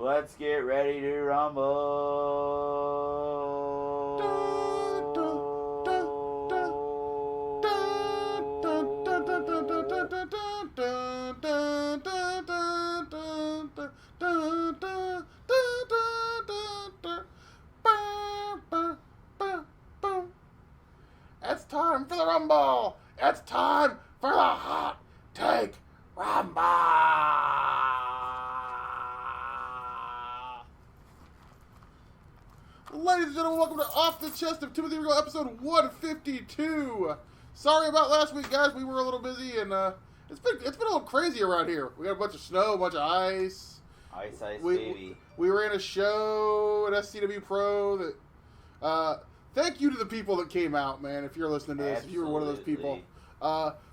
Let's get ready to rumble. It's time for the rumble. It's time for the hot take rumble. Ladies and gentlemen, welcome to Off the Chest of Timothy Regal, episode 152. Sorry about last week, guys. We were a little busy, and it's been a little crazy around here. We got a bunch of snow, a bunch of ice. Ice, baby. We ran a show at SCW Pro that. Thank you to the people that came out, man. If you're listening to this, Absolutely. If you were one of those people.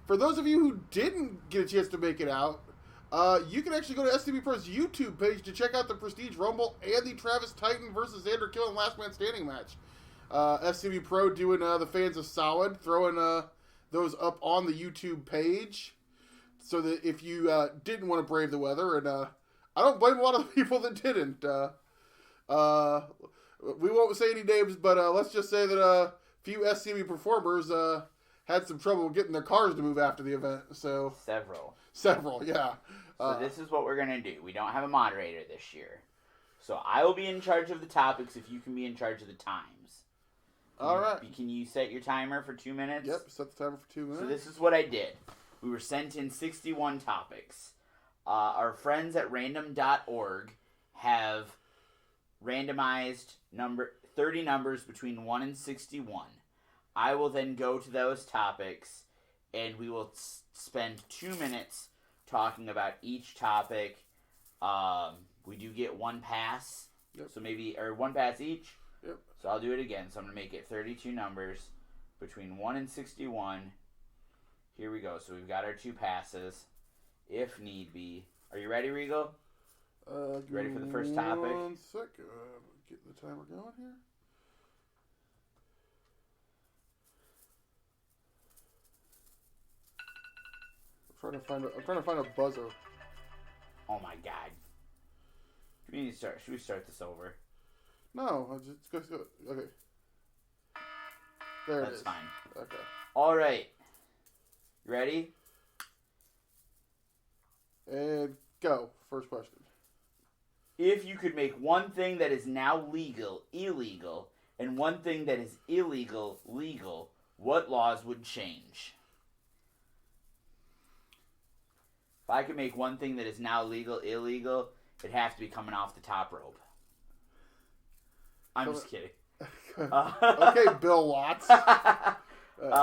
For those of you who didn't get a chance to make it out, you can actually go to SCW Pro's YouTube page to check out the Prestige Rumble and the Travis Titan versus Xander Killen Last Man Standing match. SCW Pro doing the fans a solid, throwing those up on the YouTube page so that if you didn't want to brave the weather, and I don't blame a lot of the people that didn't. We won't say any names, but let's just say that a few SCW performers had some trouble getting their cars to move after the event. So Several, yeah. So this is what we're going to do. We don't have a moderator this year. So I will be in charge of the topics if you can be in charge of the times. All right. Can you set your timer for 2 minutes? Yep, set the timer for 2 minutes. So this is what I did. We were sent in 61 topics. Our friends at random.org have randomized 30 numbers between 1 and 61. I will then go to those topics, and we will spend 2 minutes talking about each topic. We do get one pass, yep. So one pass each. Yep. So I'll do it again. So I'm going to make it 32 numbers between 1 and 61. Here we go. So we've got our 2 passes, if need be. Are you ready, Regal? You ready for the first topic? 1 second. Get the timer going here. I'm trying to find a buzzer. Oh my god. Should we start this over? No, just go. Okay. There it is. That's fine. Okay. All right. You ready? And go. First question. If you could make one thing that is now legal, illegal, and one thing that is illegal, legal, what laws would change? If I could make one thing that is now legal, illegal, it'd have to be coming off the top rope. I'm just kidding. Okay, Bill Watts.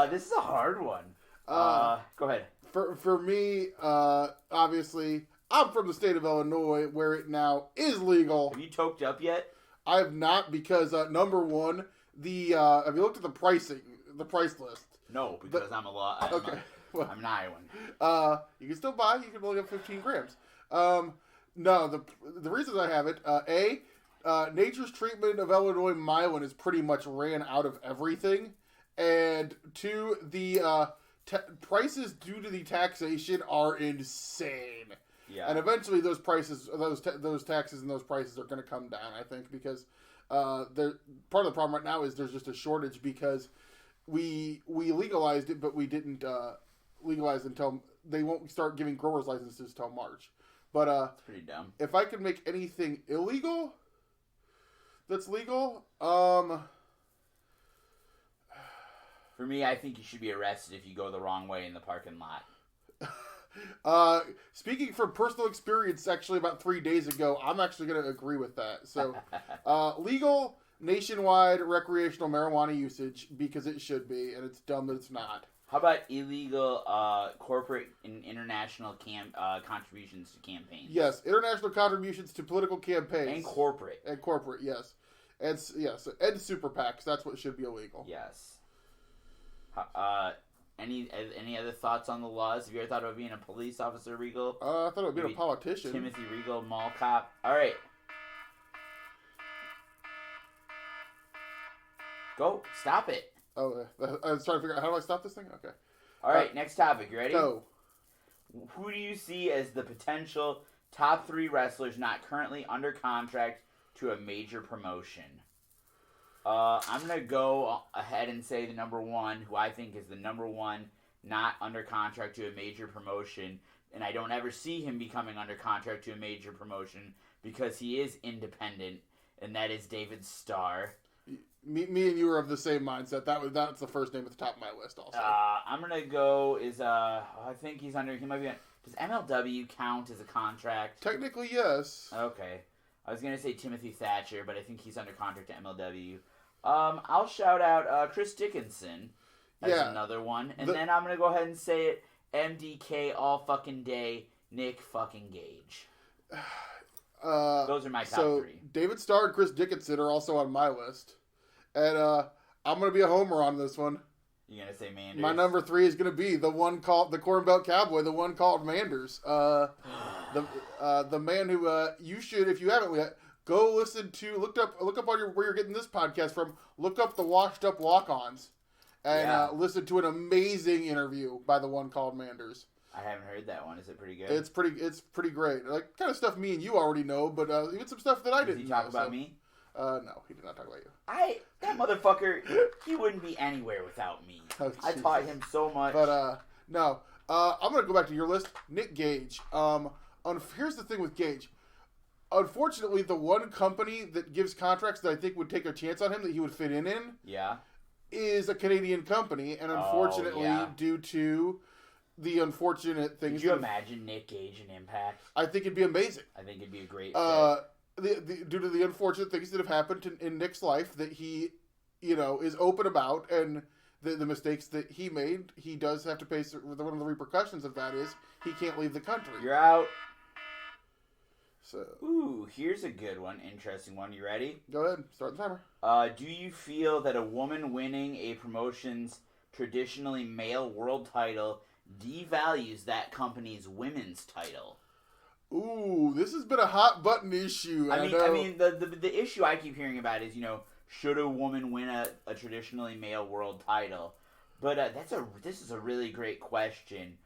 This is a hard one. Go ahead. For me, obviously, I'm from the state of Illinois, where it now is legal. Have you toked up yet? I have not, because number one, have you looked at the price list? No, because I'm an Iowan. You can still buy. You can only have 15 grams. No, the reasons I have it, nature's treatment of Illinois myelin is pretty much ran out of everything, and 2, the prices due to the taxation are insane. Yeah. And eventually those prices, those taxes and those prices are going to come down, I think, because part of the problem right now is there's just a shortage because we legalized it, but we didn't legalize until they won't start giving growers licenses until March. But that's pretty dumb. If I could make anything illegal that's legal, for me, I think you should be arrested if you go the wrong way in the parking lot. Speaking from personal experience, actually about 3 days ago, I'm actually going to agree with that. So, legal nationwide recreational marijuana usage, because it should be, and it's dumb that it's not. How about illegal corporate and international contributions to campaigns? Yes, international contributions to political campaigns. And corporate. Yes. And super PACs, that's what should be illegal. Yes. Any other thoughts on the laws? Have you ever thought about being a police officer, Regal? I thought about being a politician. Timothy Regal, mall cop. All right. Go. Stop it. Oh, I was trying to figure out, how do I stop this thing? Okay. All right, next topic. You ready? Go. Who do you see as the potential top 3 wrestlers not currently under contract to a major promotion. I'm going to go ahead and say the number 1, who I think is the number 1 not under contract to a major promotion, and I don't ever see him becoming under contract to a major promotion because he is independent, and that is David Starr. Me and you are of the same mindset. That's the first name at the top of my list also. I'm going to go I think he might be, does MLW count as a contract? Technically, yes. Okay. I was going to say Timothy Thatcher, but I think he's under contract to MLW. I'll shout out Chris Dickinson as another one. And then I'm going to go ahead and say it, MDK all fucking day, Nick fucking Gage. Those are my top 3. David Starr and Chris Dickinson are also on my list. And I'm going to be a homer on this one. You're going to say Manders? My number 3 is going to be the one called the Corn Belt Cowboy, the one called Manders. The man who you should, if you haven't yet, go listen to, look up on where you're getting this podcast from, look up the Washed Up Walk-Ons. And listen to an amazing interview by the one called Manders. I haven't heard that one. Is it pretty good? It's pretty great. Like kind of stuff me and you already know, but even some stuff that I didn't know. Did he talk about me? No, he did not talk about you. That motherfucker, he wouldn't be anywhere without me. Oh, I taught him so much. But no, I'm gonna go back to your list. Nick Gage. Here's the thing with Gage. Unfortunately, the one company that gives contracts that I think would take a chance on him that he would fit in, is a Canadian company, and unfortunately, due to the unfortunate things. Could you imagine Nick Gage in Impact? I think it'd be amazing. I think it'd be a great fit. Due to the unfortunate things that have happened in Nick's life that he, is open about, and the mistakes that he made, he does have to pay. One of the repercussions of that is he can't leave the country. You're out. So. Ooh, here's a good one, interesting one. You ready? Go ahead, start the timer. Do you feel that a woman winning a promotion's traditionally male world title devalues that company's women's title? Ooh, this has been a hot button issue. I mean, the issue I keep hearing about is, should a woman win a traditionally male world title? But this is a really great question.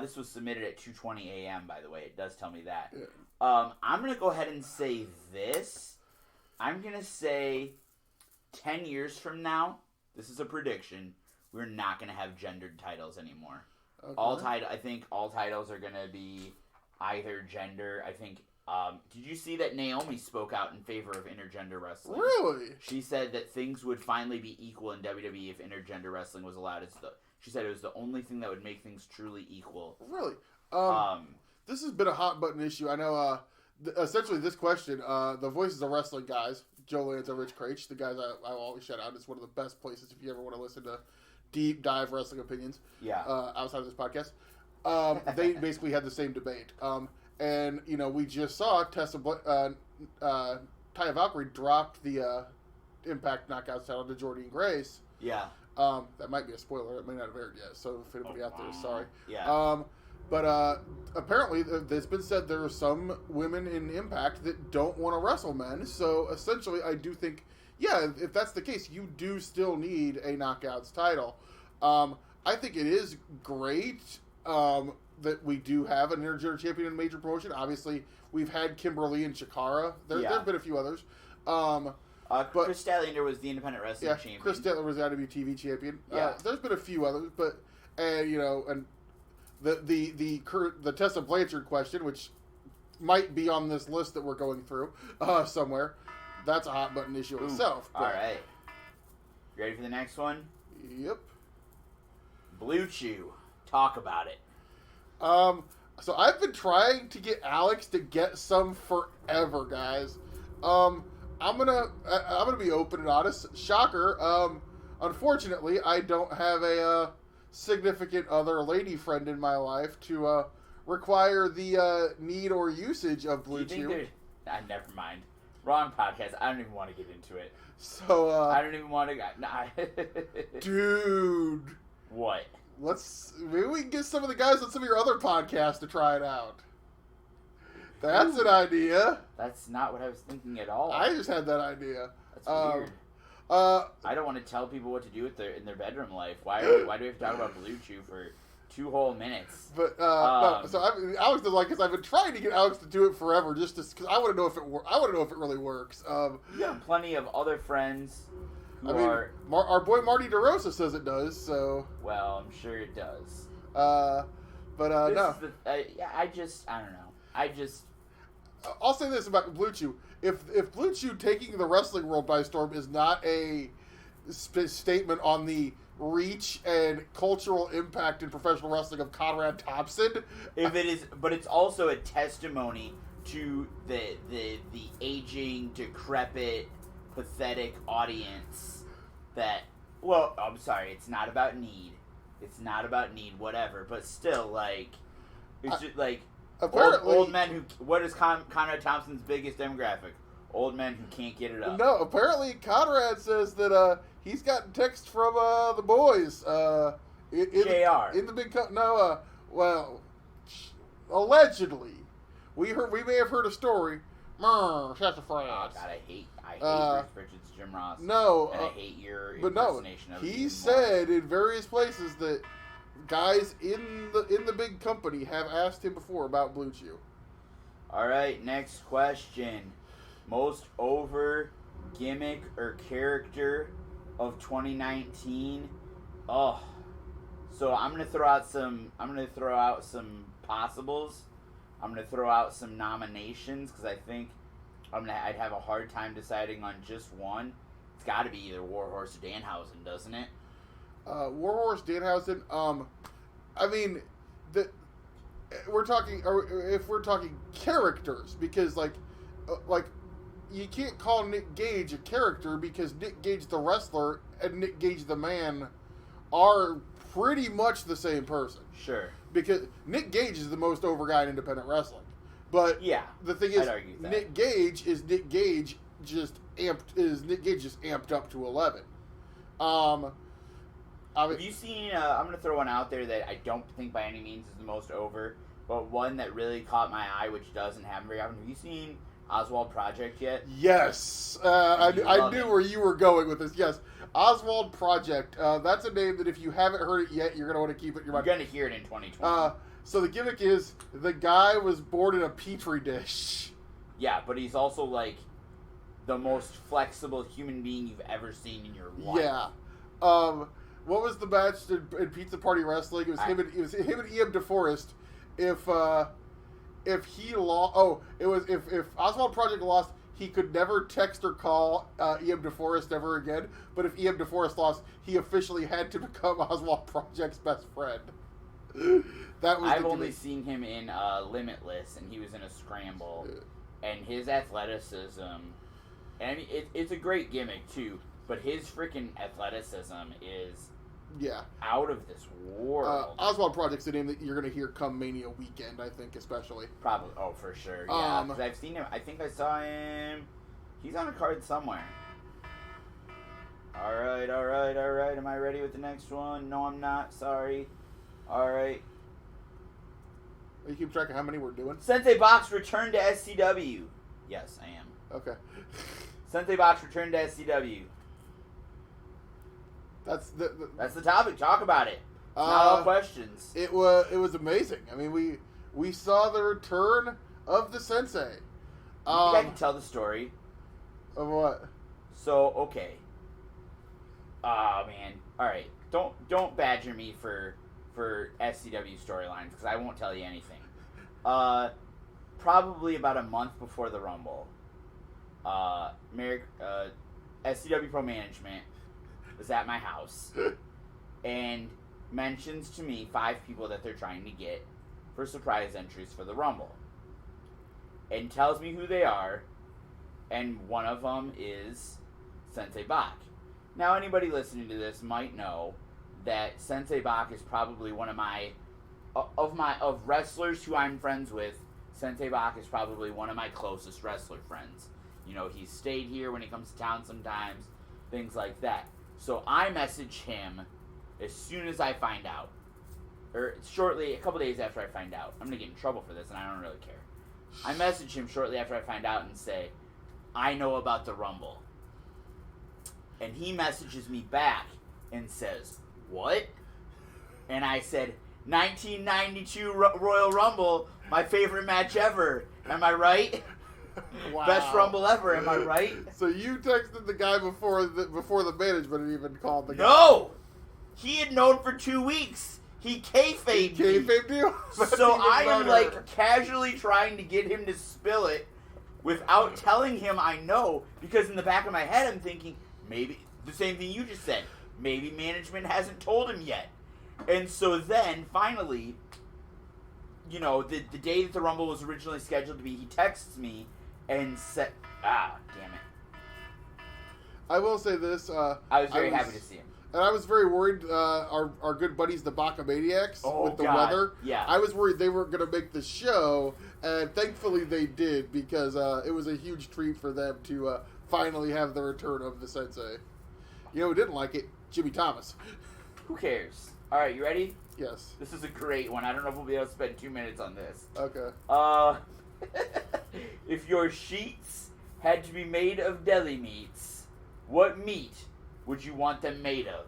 This was submitted at 2:20 a.m. By the way, it does tell me that. Yeah. I'm gonna go ahead and say this. I'm gonna say 10 years from now, this is a prediction, we're not gonna have gendered titles anymore. Okay. I think all titles are gonna be either gender. I think. Did you see that Naomi spoke out in favor of intergender wrestling? Really? She said that things would finally be equal in WWE if intergender wrestling was allowed. She said it was the only thing that would make things truly equal. Really? This has been a hot button issue. I know. Essentially, this question, the Voices of Wrestling guys, Joe Lance and Rich Craich, the guys I always shout out. It's one of the best places if you ever want to listen to deep dive wrestling opinions. Yeah. Outside of this podcast, they basically had the same debate. And we just saw Taya Valkyrie dropped the Impact Knockouts title to Jordynne Grace. Yeah. That might be a spoiler. It may not have aired yet. So if anybody out there is sorry. Yeah. But apparently, it's been said there are some women in Impact that don't want to wrestle men. So essentially, I do think, if that's the case, you do still need a Knockouts title. I think it is great that we do have an intergender champion in a major promotion. Obviously, we've had Kimberly and Shakara. There have been a few others. But Chris Statlander was the independent wrestling champion. Chris Statlander was the IWTV champion. Yeah. There's been a few others, but and the Tessa Blanchard question, which might be on this list that we're going through somewhere, that's a hot button issue itself. All right. You ready for the next one? Yep. Blue Chew. Talk about it. So I've been trying to get Alex to get some forever, guys. I'm gonna be open and honest. Shocker. Unfortunately, I don't have a significant other lady friend in my life to require the need or usage of Blue Chew. Never mind. Wrong podcast. I don't even want to get into it. So I don't even want to. Dude. What? Maybe we can get some of the guys on some of your other podcasts to try it out. That's an idea. That's not what I was thinking at all. I just had that idea. That's weird. I don't want to tell people what to do in their bedroom life. Why do we have to talk about Blue Chew for 2 whole minutes. But no, so Alex does like because I've been trying to get Alex to do it forever, just because I want to know if it really works. You have plenty of other friends. Our boy Marty DeRosa says it does. So well, I'm sure it does. No. I don't know. I'll say this about Blue Chew: if Blue Chew taking the wrestling world by storm is not a statement on the reach and cultural impact in professional wrestling of Conrad Thompson, if it is, but it's also a testimony to the aging, decrepit, pathetic audience that. Well, I'm sorry, it's not about need. It's not about need, whatever. But still, like, it's just like old men who. What is Conrad Thompson's biggest demographic? Old men who can't get it up. No, apparently Conrad says that he's gotten text from the boys. JR. In the big well, allegedly, we may have heard a story. Shots of France. Oh God, I hate Bruce Pritchard's Jim Ross. No, and I hate your impersonation of him. He said in various places that guys in the big company have asked him before about Blue Chew. All right, next question. Most over gimmick or character of 2019. Oh, so I'm gonna throw out some possibles. I'm gonna throw out some nominations because I think I'd have a hard time deciding on just one. It's got to be either Warhorse or Danhausen, doesn't it? Warhorse, Danhausen. I mean, if we're talking characters, because like you can't call Nick Gage a character because Nick Gage the wrestler and Nick Gage the man are pretty much the same person. Sure. Because Nick Gage is the most over guy in independent wrestling. But yeah, the thing is, Nick Gage just amped up to 11. Have you seen, I'm going to throw one out there that I don't think by any means is the most over, but one that really caught my eye, which doesn't happen very often. Have you seen Oswald Project yet? Yes. I knew where you were going with this. Yes. Oswald Project. That's a name that if you haven't heard it yet, you're going to want to keep it in your mind. You're going to hear it in 2020. So the gimmick is the guy was born in a petri dish. Yeah, but he's also like the most flexible human being you've ever seen in your life. Yeah. What was the match in Pizza Party Wrestling? It was him and Ian DeForest. If he lost, if Oswald Project lost, he could never text or call Ian DeForest ever again. But if Ian DeForest lost, he officially had to become Oswald Project's best friend. I've only seen him in Limitless, and he was in a scramble, and his athleticism, and I mean, it's a great gimmick too, but his freaking athleticism is out of this world. Oswald Project's the name that you're going to hear come Mania weekend, I think, especially. Probably, for sure, yeah, because I've seen him, I think I saw him, he's on a card somewhere. Alright, am I ready with the next one? No, I'm not, sorry. Alright. You keep track of how many we're doing? Sensei Box returned to SCW. Yes, I am. Okay. Sensei Box returned to SCW. That's the topic. Talk about it. Not all questions. It was amazing. I mean, we saw the return of the Sensei. I can tell the story. Of what? So okay. Oh man. All right. Don't badger me for SCW storylines because I won't tell you anything. Probably about a month before the Rumble, SCW Pro Management was at my house and mentions to me 5 people that they're trying to get for surprise entries for the Rumble, and tells me who they are, and one of them is Sensei Bach. Now, anybody listening to this might know that Sensei Bach is probably one of wrestlers who I'm friends with. Sensei Bach is probably one of my closest wrestler friends. You know, he's stayed here when he comes to town sometimes, things like that. So I message him as soon as I find out, or shortly, a couple days after I find out. I'm gonna get in trouble for this, and I don't really care. I message him shortly after I find out and say, I know about the Rumble. And he messages me back and says, what? And I said, 1992 Royal Rumble, my favorite match ever. Am I right? Wow. Best Rumble ever. Am I right? So you texted the guy before the management even called the guy. No! He had known for 2 weeks. He kayfabed me. Kayfabed you? So I am like casually trying to get him to spill it without telling him I know, because in the back of my head I'm thinking, maybe, the same thing you just said, maybe management hasn't told him yet. And so then, finally, you know, the day that the Rumble was originally scheduled to be, he texts me and said, damn it. I will say this. I was very happy to see him. And I was very worried, our good buddies, the Bacamaniacs, with the weather. Yeah. I was worried they weren't going to make the show, and thankfully they did, because it was a huge treat for them to finally have the return of the Sensei. You know who didn't like it? Jimmy Thomas. Who cares? All right, you ready? Yes. This is a great one. I don't know if we'll be able to spend 2 minutes on this. Okay. If your sheets had to be made of deli meats, what meat would you want them made of?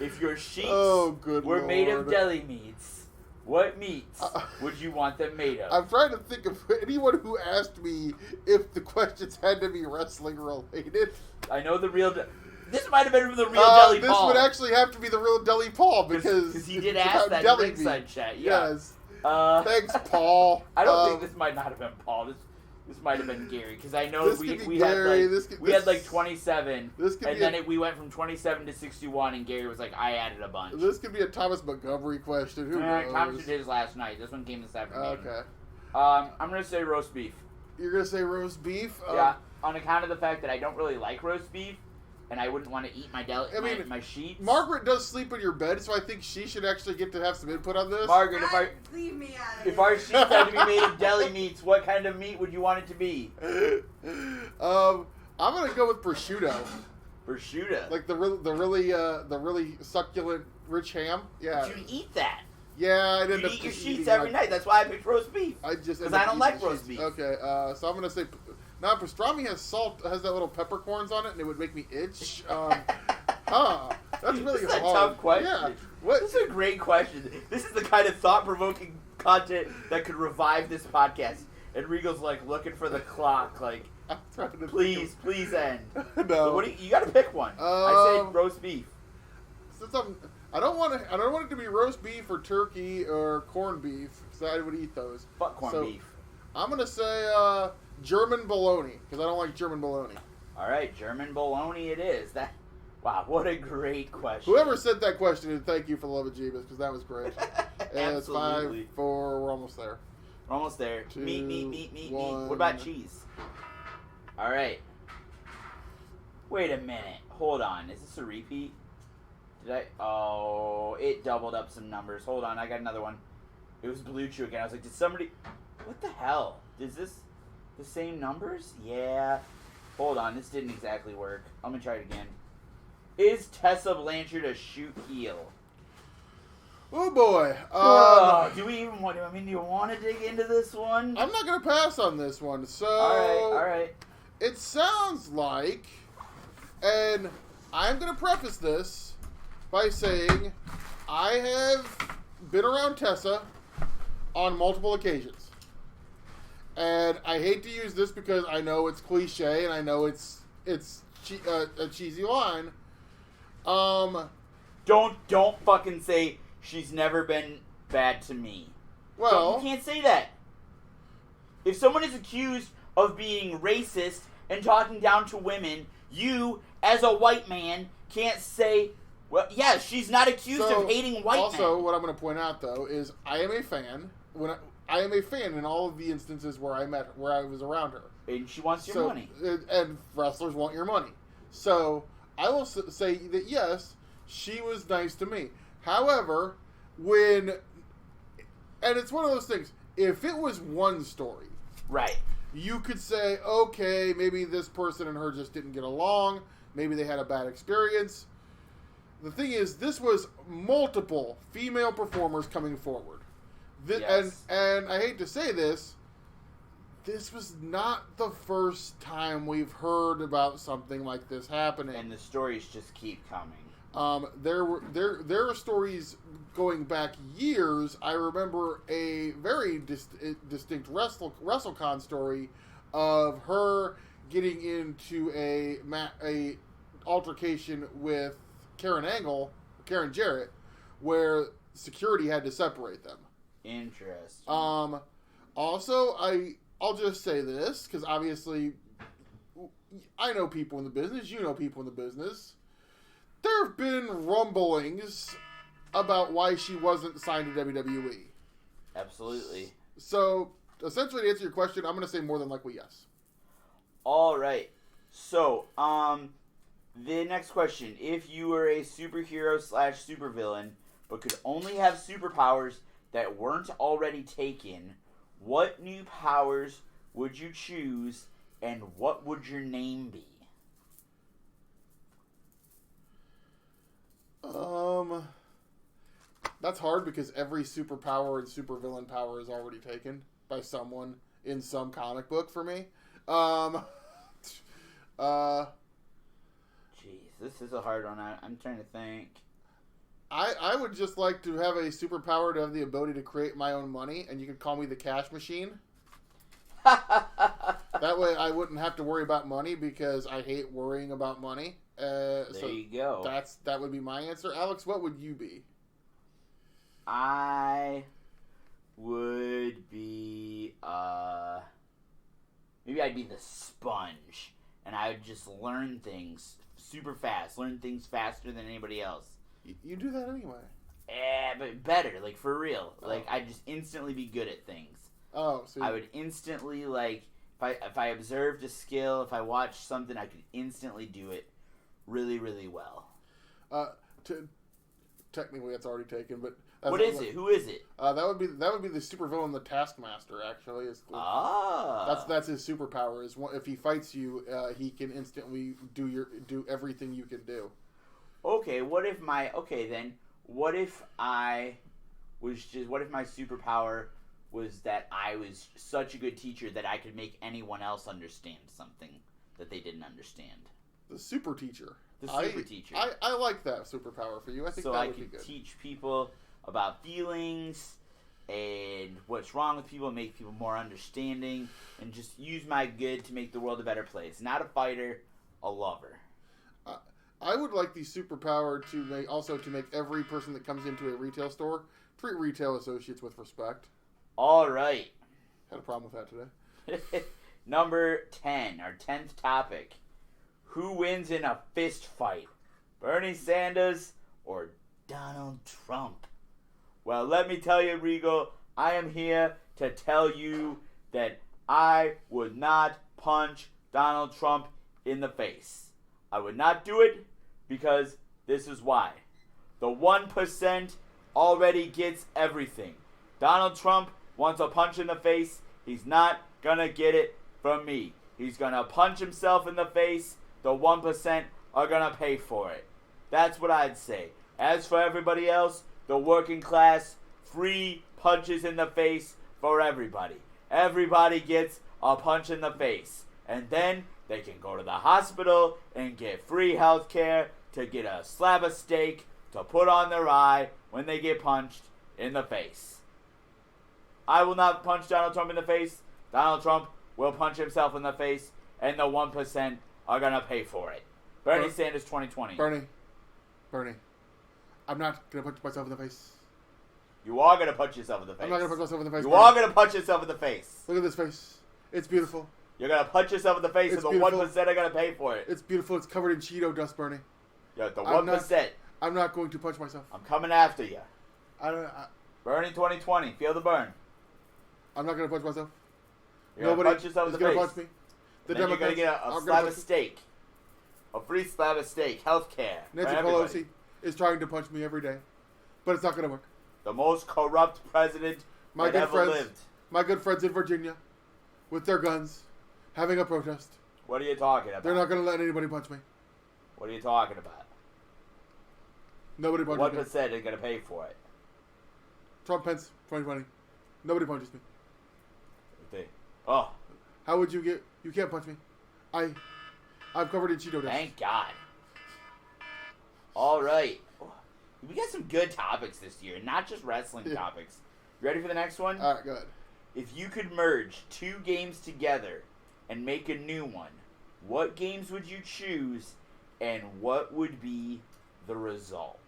If your sheets were made of deli meats, what meats would you want them made of? I'm trying to think of anyone who asked me if the questions had to be wrestling related. I know the real... This might have been from the real Deli this Paul. This would actually have to be the real Deli Paul, because he did ask that in ringside chat. Yeah. Yes. Thanks, Paul. I don't think this might not have been Paul. This might have been Gary, because I know we had like 27, we went from 27 to 61, and Gary was like, I added a bunch. This could be a Thomas Montgomery question. Who knows? Thomas did his last night. This one came this afternoon. Okay. I'm gonna say roast beef. You're gonna say roast beef? Yeah, on account of the fact that I don't really like roast beef, and I wouldn't want to eat my my sheets. Margaret does sleep in your bed, so I think she should actually get to have some input on this. Margaret, leave me out of if our sheets had to be made of deli meats, what kind of meat would you want it to be? I'm gonna go with prosciutto. Prosciutto, like the really succulent rich ham. Yeah. But you eat that. Yeah, I didn't. You eat your sheets every night. That's why I picked roast beef. Because I don't like roast beef. Okay, so I'm gonna say. Now, pastrami has that little peppercorns on it, and it would make me itch. That's really this is hard. A tough question. Yeah. This is a great question. This is the kind of thought-provoking content that could revive this podcast. And Regal's like looking for the clock, like, please end. No. So you got to pick one. I say roast beef. Since I don't want it to be roast beef or turkey or corned beef, because I would eat those. Fuck corned beef. I'm gonna say German bologna, because I don't like German bologna. All right, German bologna it is. Wow, what a great question. Whoever sent that question, thank you for the love of Jeebus, because that was great. And it's 5-4. We're almost there. We're almost there. 2, meat. 1. What about cheese? All right. Wait a minute. Hold on. Is this a repeat? Oh, it doubled up some numbers. Hold on. I got another one. It was Blue Chew again. I was like, did somebody... What the hell? Is this the same numbers? Yeah. Hold on. This didn't exactly work. I'm going to try it again. Is Tessa Blanchard a shoot heel? Oh, boy. Do we even want to... do you want to dig into this one? I'm not going to pass on this one. So... All right. It sounds like... And I'm going to preface this by saying I have been around Tessa on multiple occasions. And I hate to use this because I know it's cliche and I know it's a cheesy line. Don't fucking say she's never been bad to me. Well, you can't say that. If someone is accused of being racist and talking down to women, you, as a white man, can't say, well, yeah, she's not accused of hating white men. Also, what I'm going to point out, though, is I am a fan. I am a fan in all of the instances where I was around her. And she wants your money. And wrestlers want your money. So, I will say that, yes, she was nice to me. However, and it's one of those things, if it was one story, right, you could say, okay, maybe this person and her just didn't get along, maybe they had a bad experience. The thing is, this was multiple female performers coming forward. Yes. And I hate to say this was not the first time we've heard about something like this happening. And the stories just keep coming. There are stories going back years. I remember a very distinct WrestleCon story of her getting into a altercation with Karen Jarrett, where security had to separate them. Interesting. Also, I'll just say this, because obviously I know people in the business, you know people in the business. There have been rumblings about why she wasn't signed to WWE. Absolutely. So, essentially, to answer your question, I'm going to say more than likely yes. All right. So, the next question. If you were a superhero / supervillain, but could only have superpowers that weren't already taken, what new powers would you choose, and what would your name be? That's hard because every superpower and supervillain power is already taken by someone in some comic book for me. Jeez, this is a hard one. I'm trying to think. I would just like to have a superpower to have the ability to create my own money, and you could call me the cash machine. That way I wouldn't have to worry about money because I hate worrying about money. There you go. That would be my answer. Alex, what would you be? I would be, maybe I'd be the sponge, and I would just learn things super fast, learn things faster than anybody else. You do that anyway. But better, like, for real. Oh. Like, I'd just instantly be good at things. Oh, so I would instantly, like, if I observed a skill, if I watched something, I could instantly do it really, really well. Technically, it's already taken, but what is it? Who is it? That would be the supervillain, the Taskmaster. Actually, that's his superpower. Is if he fights you, he can instantly do everything you can do. Okay, what if my superpower was that I was such a good teacher that I could make anyone else understand something that they didn't understand. The super teacher. Teacher. I like that superpower for you. I think so that I would be good. So I could teach people about feelings and what's wrong with people, make people more understanding, and just use my good to make the world a better place. Not a fighter, a lover. I would like the superpower to make every person that comes into a retail store treat retail associates with respect. All right. Had a problem with that today. Number 10, our 10th topic. Who wins in a fist fight? Bernie Sanders or Donald Trump? Well, let me tell you, Regal, I am here to tell you that I would not punch Donald Trump in the face. I would not do it because this is why. The 1% already gets everything. Donald Trump wants a punch in the face. He's not going to get it from me. He's going to punch himself in the face. The 1% are going to pay for it. That's what I'd say. As for everybody else, the working class, free punches in the face for everybody. Everybody gets a punch in the face. And then they can go to the hospital and get free health care, to get a slab of steak to put on their eye when they get punched in the face. I will not punch Donald Trump in the face. Donald Trump will punch himself in the face, and the 1% are going to pay for it. Bernie Sanders 2020. Bernie. I'm not going to punch myself in the face. You are going to punch yourself in the face. I'm not going to punch myself in the face. You are going to punch yourself in the face. Look at this face. It's beautiful. You're going to punch yourself in the face, and the 1% are going to pay for it. It's beautiful. It's covered in Cheeto dust, Bernie. Yeah, the 1%. I'm not going to punch myself. I'm coming after you. Bernie 2020. Feel the burn. I'm not going to punch myself. You're going to punch yourself in the face. Punch me. Then you're going to get a slab of steak. A free slab of steak. Health care. Nancy Pelosi is trying to punch me every day. But it's not going to work. The most corrupt president that ever lived. My good friends in Virginia, with their guns, having a protest. What are you talking about? They're not going to let anybody punch me. What are you talking about? Nobody punches me. 1% is going to pay for it. Trump, Pence, 2020. Nobody punches me. Oh. How would you get... You can't punch me. I'm covered in Cheeto dust. Thank God. All right. We got some good topics this year, not just wrestling topics. You ready for the next one? All right, go ahead. If you could merge 2 games together and make a new one, what games would you choose, and what would be the result?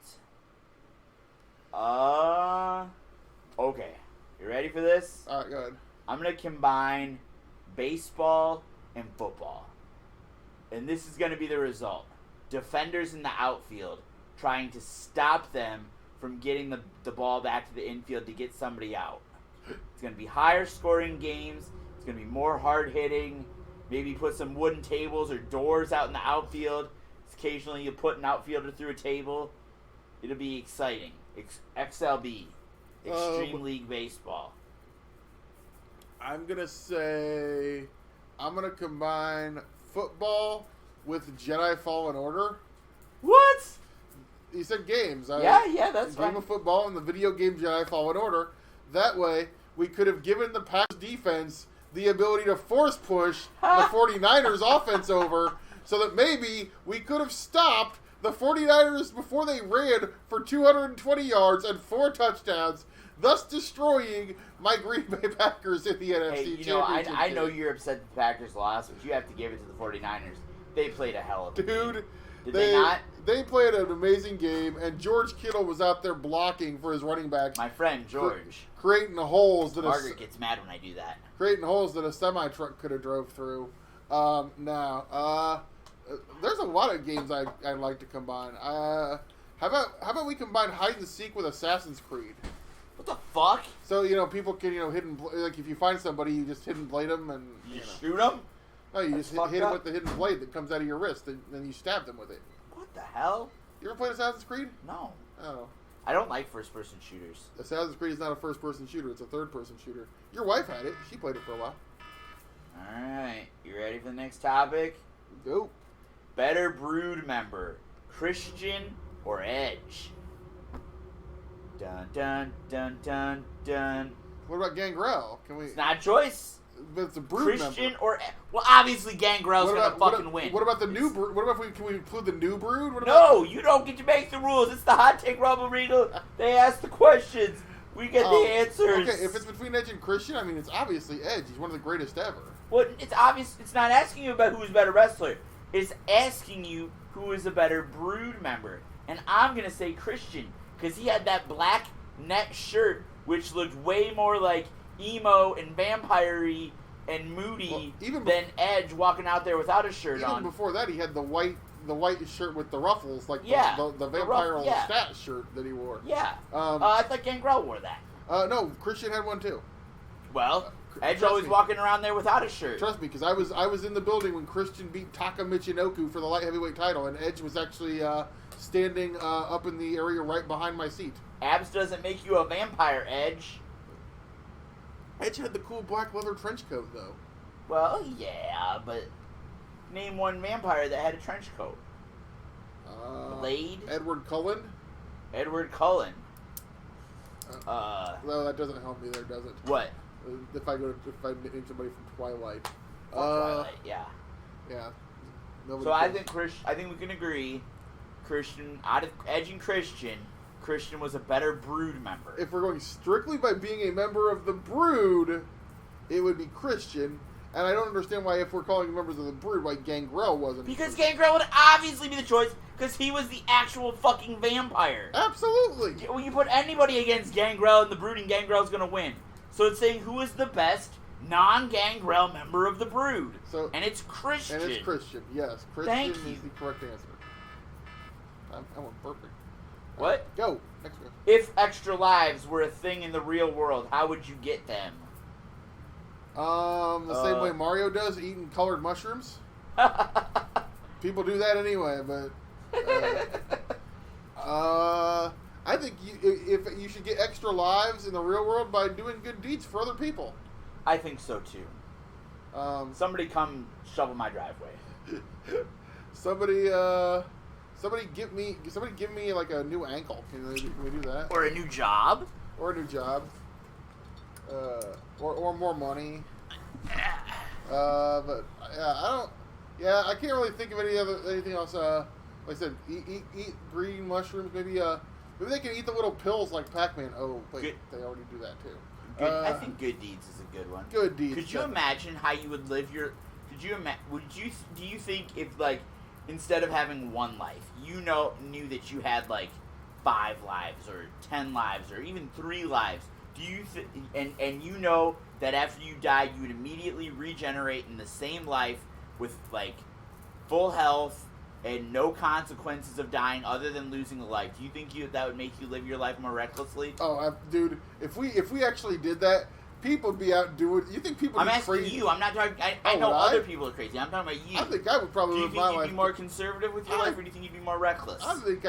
Okay. You ready for this? All right, go ahead. I'm going to combine baseball and football. And this is going to be the result. Defenders in the outfield trying to stop them from getting the ball back to the infield to get somebody out. It's going to be higher scoring games. It's going to be more hard hitting. Maybe put some wooden tables or doors out in the outfield. Occasionally you put an outfielder through a table. It'll be exciting. XLB. Extreme League Baseball. I'm going to combine football with Jedi Fallen Order. What? You said games. Yeah, that's fine. Game of football and the video game Jedi Fallen Order. That way, we could have given the Packers defense the ability to force push the 49ers offense over, so that maybe we could have stopped the 49ers before they ran for 220 yards and 4 touchdowns, thus destroying my Green Bay Packers in the NFC Championship. I know you're upset that the Packers lost, but you have to give it to the 49ers. They played a hell of a game. Did they not? They played an amazing game, and George Kittle was out there blocking for his running back. My friend George. Creating holes that Margaret gets mad when I do that. Creating holes that a semi-truck could have drove through. There's a lot of games I'd like to combine. How about we combine hide and seek with Assassin's Creed? What the fuck? So people can like if you find somebody, you just hidden blade them and you shoot them. No, you just hit them with the hidden blade that comes out of your wrist, and then you stab them with it. What the hell? You ever played Assassin's Creed? No. Oh. I don't like first-person shooters. Assassin's Creed is not a first-person shooter. It's a third-person shooter. Your wife had it. She played it for a while. All right. You ready for the next topic? Go. Better Brood member, Christian or Edge? Dun, dun, dun, dun, dun. What about Gangrel? It's not a choice. But it's a Brood Christian member. or... Well, obviously Gangrel's going to fucking win. What about the new Brood? What about can we include the new Brood? No, you don't get to make the rules. It's the Hot Take Rumble Regal. They ask the questions. We get the answers. Okay, if it's between Edge and Christian, I mean, it's obviously Edge. He's one of the greatest ever. Well, it's obvious. It's not asking you about who's a better wrestler. It's asking you who is a better Brood member. And I'm going to say Christian, because he had that black net shirt, which looked way more like emo and vampire-y and moody than Edge walking out there without a shirt on. Even before that, he had the white shirt with the ruffles, like the vampire stat shirt that he wore. Yeah. I thought Gangrel wore that. No, Christian had one too. Well, Edge always walking around there without a shirt. Trust me, because I was in the building when Christian beat Taka Michinoku for the light heavyweight title, and Edge was actually standing up in the area right behind my seat. Abs doesn't make you a vampire, Edge. Edge had the cool black leather trench coat, though. Well, yeah, but name one vampire that had a trench coat. Blade? Edward Cullen? Edward Cullen. Well, that doesn't help me there, does it? What? If I name somebody from Twilight. Twilight, yeah. Yeah. So I think we can agree, Christian, out of Edge and Christian was a better Brood member. If we're going strictly by being a member of the Brood, it would be Christian. And I don't understand why, if we're calling members of the Brood, why Gangrel wasn't. Because Gangrel would obviously be the choice, because he was the actual fucking vampire. Absolutely. When you put anybody against Gangrel and the Brood, and Gangrel's going to win. So it's saying who is the best non-Gangrel member of the Brood. And it's Christian. And it's Christian, yes. Christian is the correct answer. I went perfect. What? Go. Next one. If extra lives were a thing in the real world, how would you get them? The same way Mario does, eating colored mushrooms. People do that anyway, but I think you should get extra lives in the real world by doing good deeds for other people. I think so too. Somebody come shovel my driveway. Somebody give me like a new ankle. Can we do that? Or a new job. Or a new job. Or more money. But yeah, I can't really think of anything else. like I said, eat green mushrooms. Maybe they can eat the little pills like Pac-Man. Oh, wait, they already do that too. I think Good Deeds is a good one. Good Deeds. Could you imagine how you would live your? Do you think if like instead of having one life, knew that you had like 5 lives or 10 lives or even 3 lives? Do you and you know that after you died, you would immediately regenerate in the same life with like full health and no consequences of dying other than losing a life? Do you think that would make you live your life more recklessly? Oh, dude, if we actually did that, people would be out doing. You think people? I'm asking crazy? you. I'm not talking. I know other people are crazy. I'm talking about you. I think I would probably live my life. Do you think you'd be more conservative with your life, or do you think you'd be more reckless? I think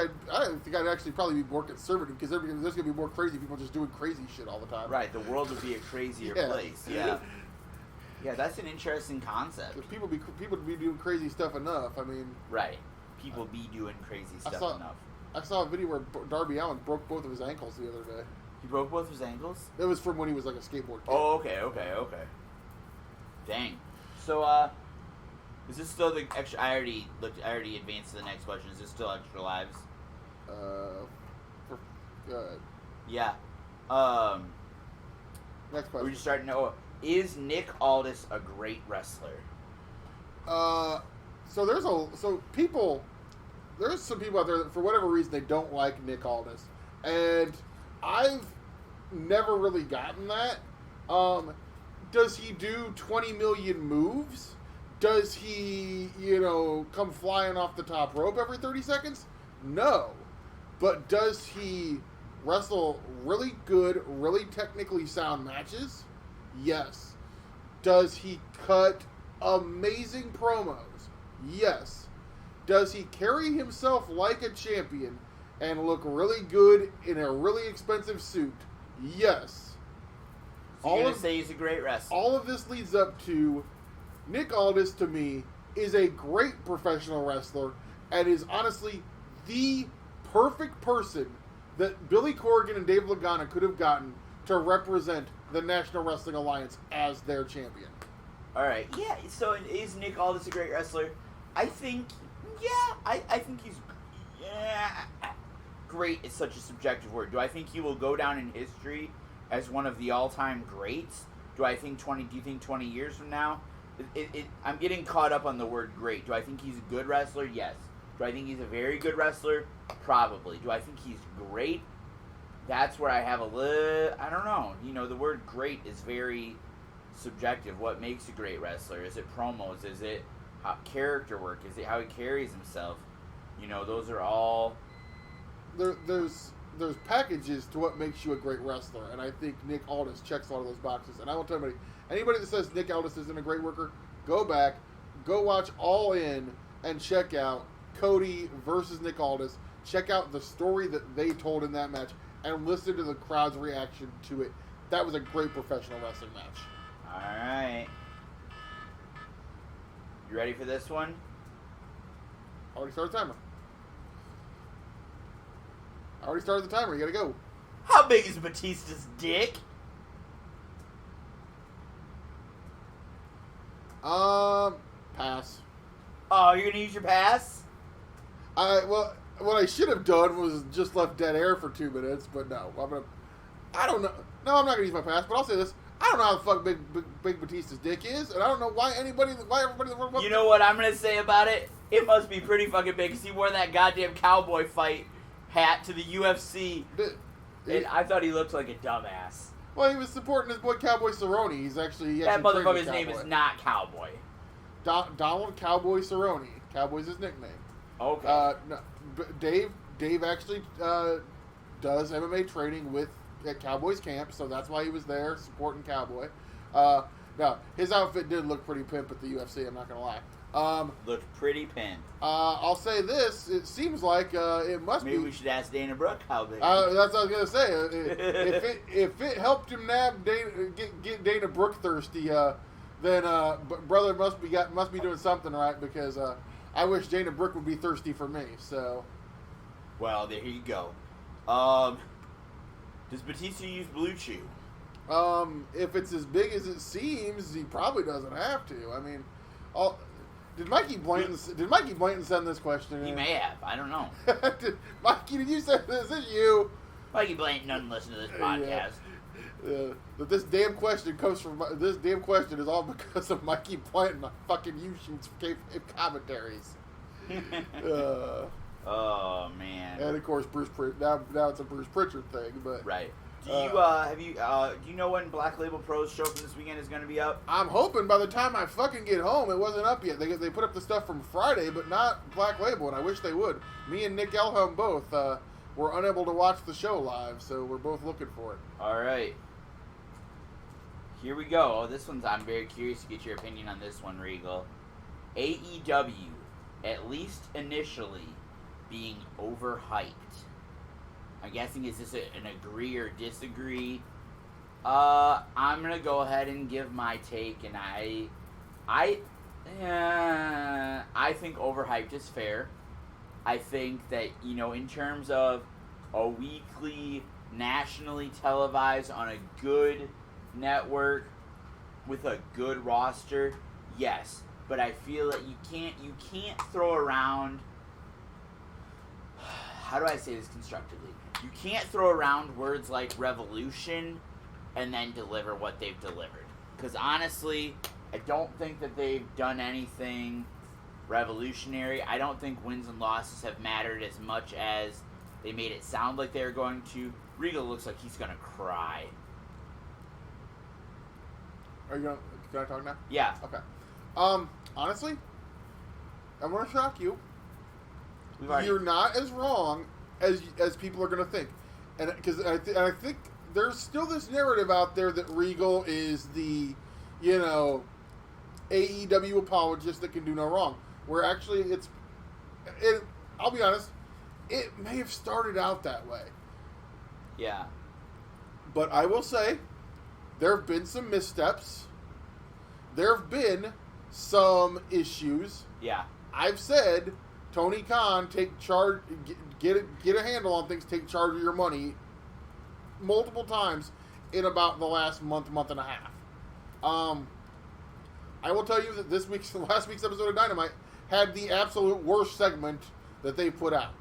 I'd actually probably be more conservative because there's going to be more crazy people just doing crazy shit all the time. Right. The world would be a crazier place. Yeah. Yeah, that's an interesting concept. People be doing crazy stuff enough. I mean. Right. People be doing crazy stuff enough. I saw a video where Darby Allin broke both of his ankles the other day. He broke both of his ankles? It was from when he was like a skateboard kid. Oh, okay. Dang. So, is this still the extra? I already advanced to the next question. Is this still extra lives? Yeah. Next question. We're just starting to know. Is Nick Aldis a great wrestler? So there's some people out there that for whatever reason they don't like Nick Aldis, and I've never really gotten that. Does he do 20 million moves? Does he, come flying off the top rope every 30 seconds? No. But does he wrestle really good, really technically sound matches? Yes. Does he cut amazing promos? Yes. Does he carry himself like a champion and look really good in a really expensive suit? Yes. So you're going to say he's a great wrestler. All of this leads up to Nick Aldis, to me, is a great professional wrestler and is honestly the perfect person that Billy Corgan and Dave Lagana could have gotten to represent the National Wrestling Alliance as their champion. All right. Yeah, so is Nick Aldis a great wrestler? I think, I think he's, great is such a subjective word. Do I think he will go down in history as one of the all-time greats? Do you think 20 years from now? I'm getting caught up on the word great. Do I think he's a good wrestler? Yes. Do I think he's a very good wrestler? Probably. Do I think he's great? That's where I have a little, I don't know. The word great is very subjective. What makes a great wrestler? Is it promos? Is it character work? Is it how he carries himself? Those are all... There's packages to what makes you a great wrestler, and I think Nick Aldis checks a lot of those boxes. And I will tell anybody that says Nick Aldis isn't a great worker, go back, go watch All In, and check out Cody versus Nick Aldis. Check out the story that they told in that match, and listen to the crowd's reaction to it. That was a great professional wrestling match. All right. You ready for this one? Already started the timer. You gotta go. How big is Batista's dick? Pass. Oh, you're gonna use your pass? What I should have done was just left dead air for 2 minutes, but no. I don't know. No, I'm not gonna use my pass, but I'll say this. I don't know how the fuck big Batista's dick is, and I don't know why everybody in the world wants. You know what I'm gonna say about it? It must be pretty fucking big, because he wore that goddamn cowboy fight hat to the UFC, and I thought he looked like a dumbass. Well, he was supporting his boy Cowboy Cerrone. That motherfucker's name is not Cowboy. Donald Cowboy Cerrone. Cowboy's his nickname. Okay. No, Dave actually does MMA training at Cowboy's camp, so that's why he was there supporting Cowboy. Now, his outfit did look pretty pimp at the UFC, I'm not going to lie. Looked pretty pimp. I'll say this, it seems like it must Maybe we should ask Dana Brooke how big. That's what I was going to say. If it helped him get Dana Brooke thirsty, then brother must be doing something right, because I wish Dana Brooke would be thirsty for me, so. Well, there you go. Does Batista use Blue Chew? If it's as big as it seems, he probably doesn't have to. I mean, Did Mikey Blanton send this question in? He may have. I don't know. Mikey, did you send this? Is this you? Mikey Blanton doesn't listen to this podcast. That this damn question comes from. This damn question is all because of Mikey Blanton. My fucking shoots commentaries. Oh man. And of course, Bruce Pritchard. Now it's a Bruce Pritchard thing, but right. Do you know when Black Label Pro's show from this weekend is going to be up? I'm hoping by the time I fucking get home, it wasn't up yet. They put up the stuff from Friday, but not Black Label, and I wish they would. Me and Nick Elhelm both were unable to watch the show live, so we're both looking for it. All right. Here we go. Oh, this one's. I'm very curious to get your opinion on this one, Regal. AEW, at least initially, being overhyped. I'm guessing, is this an agree or disagree? I'm gonna go ahead and give my take, and I think overhyped is fair. I think that, in terms of a weekly, nationally televised on a good network with a good roster, yes. But I feel that you can't throw around. How do I say this constructively? You can't throw around words like revolution and then deliver what they've delivered. Because honestly, I don't think that they've done anything revolutionary. I don't think wins and losses have mattered as much as they made it sound like they were going to. Regal looks like he's going to cry. Can I talk now? Yeah. Okay. Honestly, I'm going to shock you. You're not as wrong as people are going to think, and because I think there's still this narrative out there that Regal is the, AEW apologist that can do no wrong. Where actually I'll be honest, it may have started out that way. Yeah. But I will say, there have been some missteps. There have been some issues. Yeah. I've said, Tony Khan, take charge, get a handle on things, take charge of your money multiple times in about the last month and a half. I will tell you that last week's episode of Dynamite had the absolute worst segment that they put out.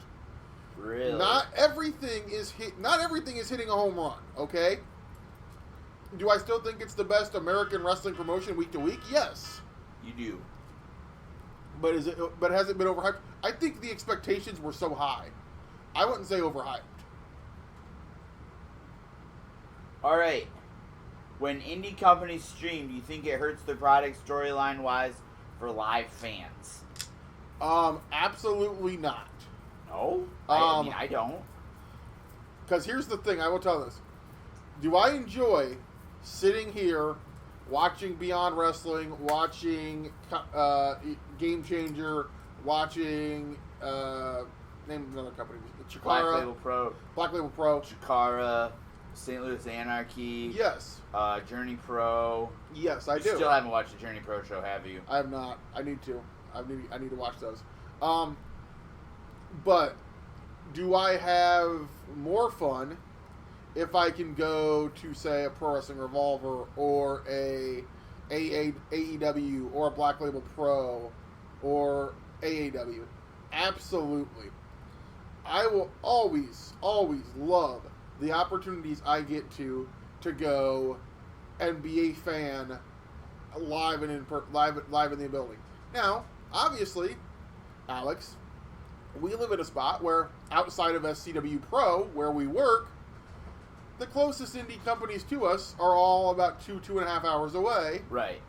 Really? Not everything is hitting a home run, okay? Do I still think it's the best American wrestling promotion week to week? Yes. You do. But has it been overhyped? I think the expectations were so high. I wouldn't say overhyped. All right. When indie companies stream, do you think it hurts the product storyline-wise for live fans? Absolutely not. No? I don't. Because here's the thing, I will tell this. Do I enjoy sitting here watching Beyond Wrestling, watching Game Changer, watching name another company, Chikara, Black Label Pro, Chikara, St. Louis Anarchy, yes, Journey Pro. Yes, I do. You still haven't watched the Journey Pro show, have you? I have not. I need to. I need to watch those. But do I have more fun if I can go to, say, a Pro Wrestling Revolver or a AEW or a Black Label Pro or AAW? Absolutely. I will always love the opportunities I get to go and be a fan live in the building. Now, obviously, Alex, we live in a spot where outside of SCW Pro, where we work, the closest indie companies to us are all about 2.5 hours away. Right.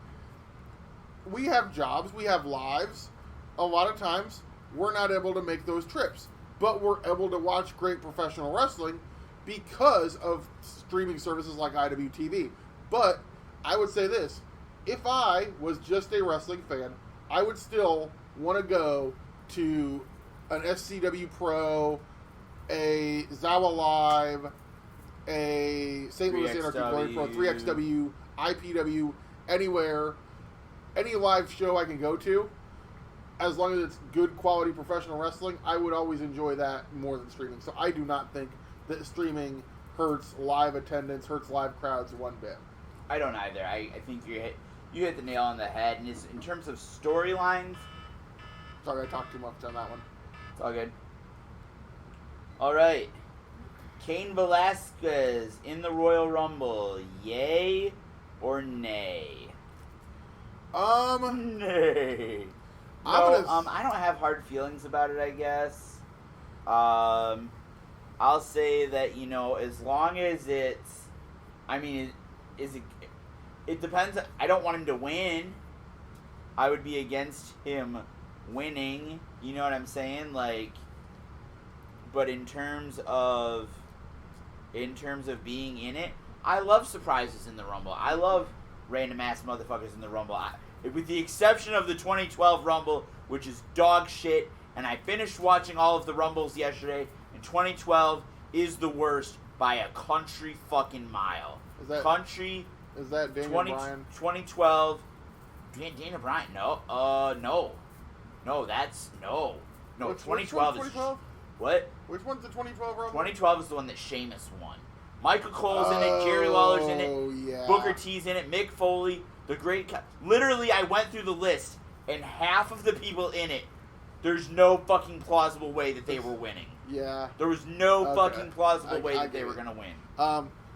We have jobs, we have lives. A lot of times, we're not able to make those trips. But we're able to watch great professional wrestling because of streaming services like IWTV. But I would say this. If I was just a wrestling fan, I would still want to go to an SCW Pro, a Zawa Live, a St. Louis Anarchy Glory Pro, 3XW, IPW, anywhere, any live show I can go to, as long as it's good quality professional wrestling, I would always enjoy that more than streaming. So I do not think that streaming hurts live attendance, hurts live crowds one bit. I don't either. I think you hit the nail on the head. And in terms of storylines, Sorry, I talked too much on that one. It's all good. All right. Cain Velasquez in the Royal Rumble. Yay or nay? Nay. No, I don't have hard feelings about it, I guess. I'll say that, as long as it's... I mean, it depends. I don't want him to win. I would be against him winning. You know what I'm saying? But in terms of being in it, I love surprises in the Rumble. I love random ass motherfuckers in the Rumble. With the exception of the 2012 Rumble, which is dog shit, and I finished watching all of the Rumbles yesterday, and 2012 is the worst by a country fucking mile. Is that Daniel Bryan? 2012. Daniel Bryan? No. No. No, that's... No. No, 2012 is... 2012? What? Which one's the 2012 Rumble? 2012 is the one that Sheamus won. Michael Cole's in it, Jerry Lawler's in it, yeah. Booker T's in it, Mick Foley, the great... Literally, I went through the list, and half of the people in it, there's no fucking plausible way that they were winning. Yeah. There was no fucking plausible way that they were going to win.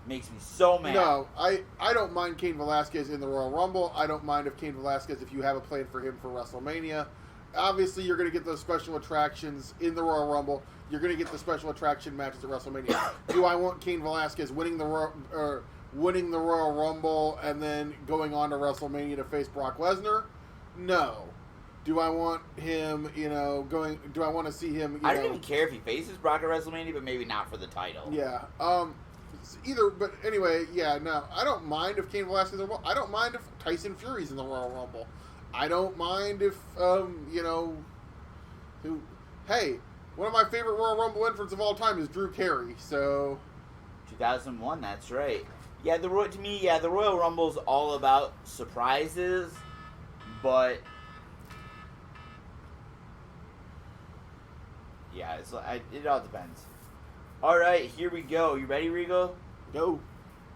Makes me so mad. No, I don't mind Cain Velasquez in the Royal Rumble. I don't mind if Cain Velasquez, if you have a plan for him for WrestleMania. Obviously, you're going to get those special attractions in the Royal Rumble. You're going to get the special attraction matches at WrestleMania. Do I want Cain Velasquez winning the Royal Rumble and then going on to WrestleMania to face Brock Lesnar? No. Do I want him, going... Do I want to see him, I don't even care if he faces Brock at WrestleMania, but maybe not for the title. Yeah. Either, but anyway, yeah, no. I don't mind if Cain Velasquez is in the Rumble. I don't mind if Tyson Fury's in the Royal Rumble. I don't mind if, hey, one of my favorite Royal Rumble entrants of all time is Drew Carey, so... 2001, that's right. Yeah, the Royal Rumble's all about surprises, but... Yeah, it all depends. Alright, here we go. You ready, Regal? Go.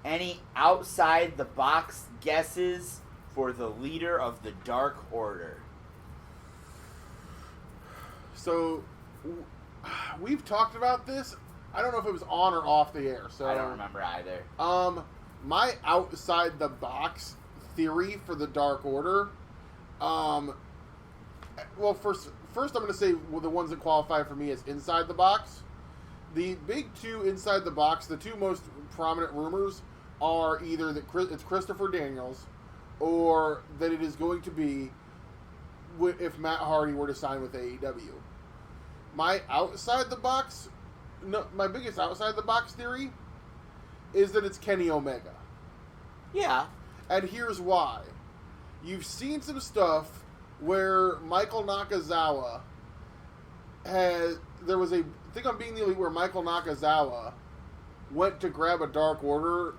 Any outside-the-box guesses for the leader of the Dark Order? So, we've talked about this. I don't know if it was on or off the air. So I don't remember either. My outside-the-box theory for the Dark Order, well, first I'm going to say the ones that qualify for me as inside the box. The big two inside the box, the two most prominent rumors are either that it's Christopher Daniels or that it is going to be if Matt Hardy were to sign with AEW. My biggest outside the box theory is that it's Kenny Omega. Yeah. And here's why. You've seen some stuff where Michael Nakazawa there was a thing on Being the Elite where Michael Nakazawa went to grab a Dark Order,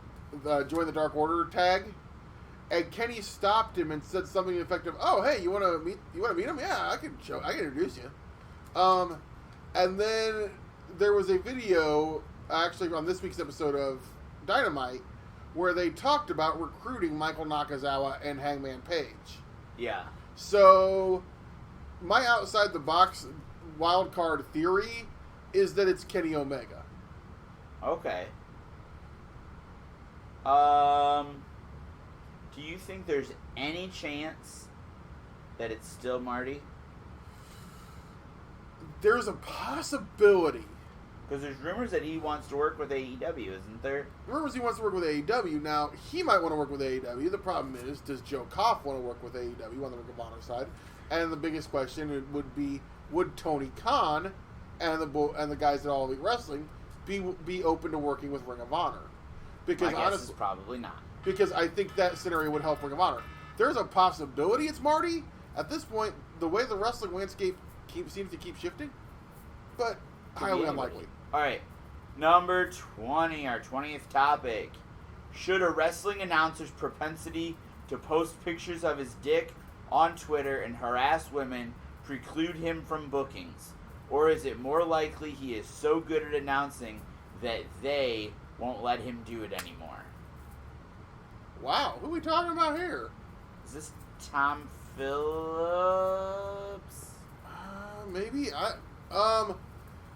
join the Dark Order tag, and Kenny stopped him and said something effective. Oh, hey, you want to meet him? Yeah, I can introduce you. And then there was a video actually on this week's episode of Dynamite where they talked about recruiting Michael Nakazawa and Hangman Page. Yeah. So my outside the box wild card theory is that it's Kenny Omega. Okay. Do you think there's any chance that it's still Marty? There's a possibility. Because there's rumors that he wants to work with AEW, isn't there? Rumors he wants to work with AEW. Now, he might want to work with AEW. The problem is, does Joe Koff want to work with AEW on the Ring of Honor side? And the biggest question would be, would Tony Khan and the guys at All Elite Wrestling be open to working with Ring of Honor? Because my guess is probably not. Because I think that scenario would help Ring of Honor. There's a possibility it's Marty. At this point, the way the wrestling landscape seems to keep shifting, but highly unlikely. All right, number 20, our 20th topic. Should a wrestling announcer's propensity to post pictures of his dick on Twitter and harass women preclude him from bookings? Or is it more likely he is so good at announcing that they won't let him do it anymore? Wow, who are we talking about here? Is this Tom Phillips? maybe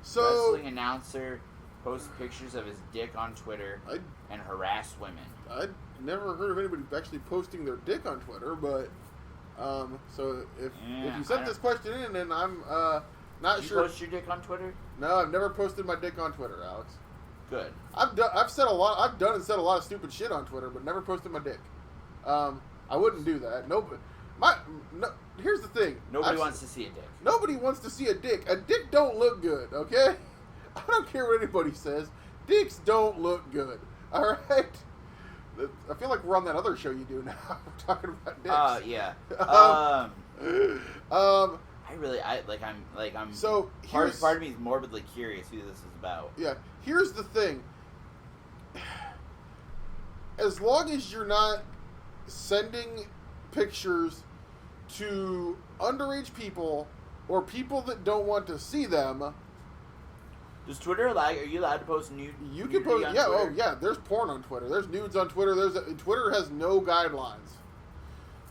So wrestling announcer posts pictures of his dick on Twitter and harass women. I'd never heard of anybody actually posting their dick on Twitter, but so if you sent this question in, then I'm not sure. You post your dick on Twitter? No, I've never posted my dick on Twitter, Alex. Good. I've done and said a lot of stupid shit on Twitter, but never posted my dick. I wouldn't do that. Here's the thing. Nobody wants to see a dick. Nobody wants to see a dick. A dick don't look good, okay? I don't care what anybody says. Dicks don't look good. All right? I feel like we're on that other show you do now. We're talking about dicks. Yeah. I'm. So part of me is morbidly curious who this is about. Yeah. Here's the thing. As long as you're not sending pictures to underage people or people that don't want to see them. Does Twitter are you allowed to post nude? You can post, yeah. Twitter? Oh, yeah. There's porn on Twitter. There's nudes on Twitter. Twitter has no guidelines.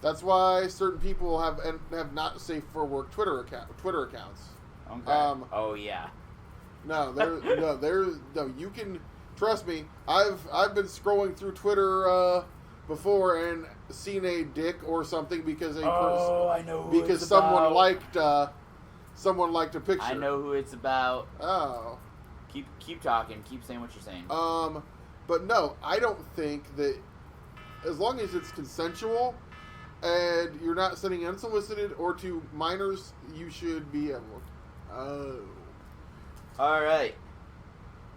That's why certain people have not safe for work Twitter accounts. Okay. Oh yeah. No, you can trust me. I've been scrolling through Twitter before and seen a dick or something because I know who because it's someone about. someone liked a picture. I know who it's about. Oh. Keep talking. Keep saying what you're saying. But no, I don't think that as long as it's consensual and you're not sending unsolicited or to minors, you should be able. Oh. All right.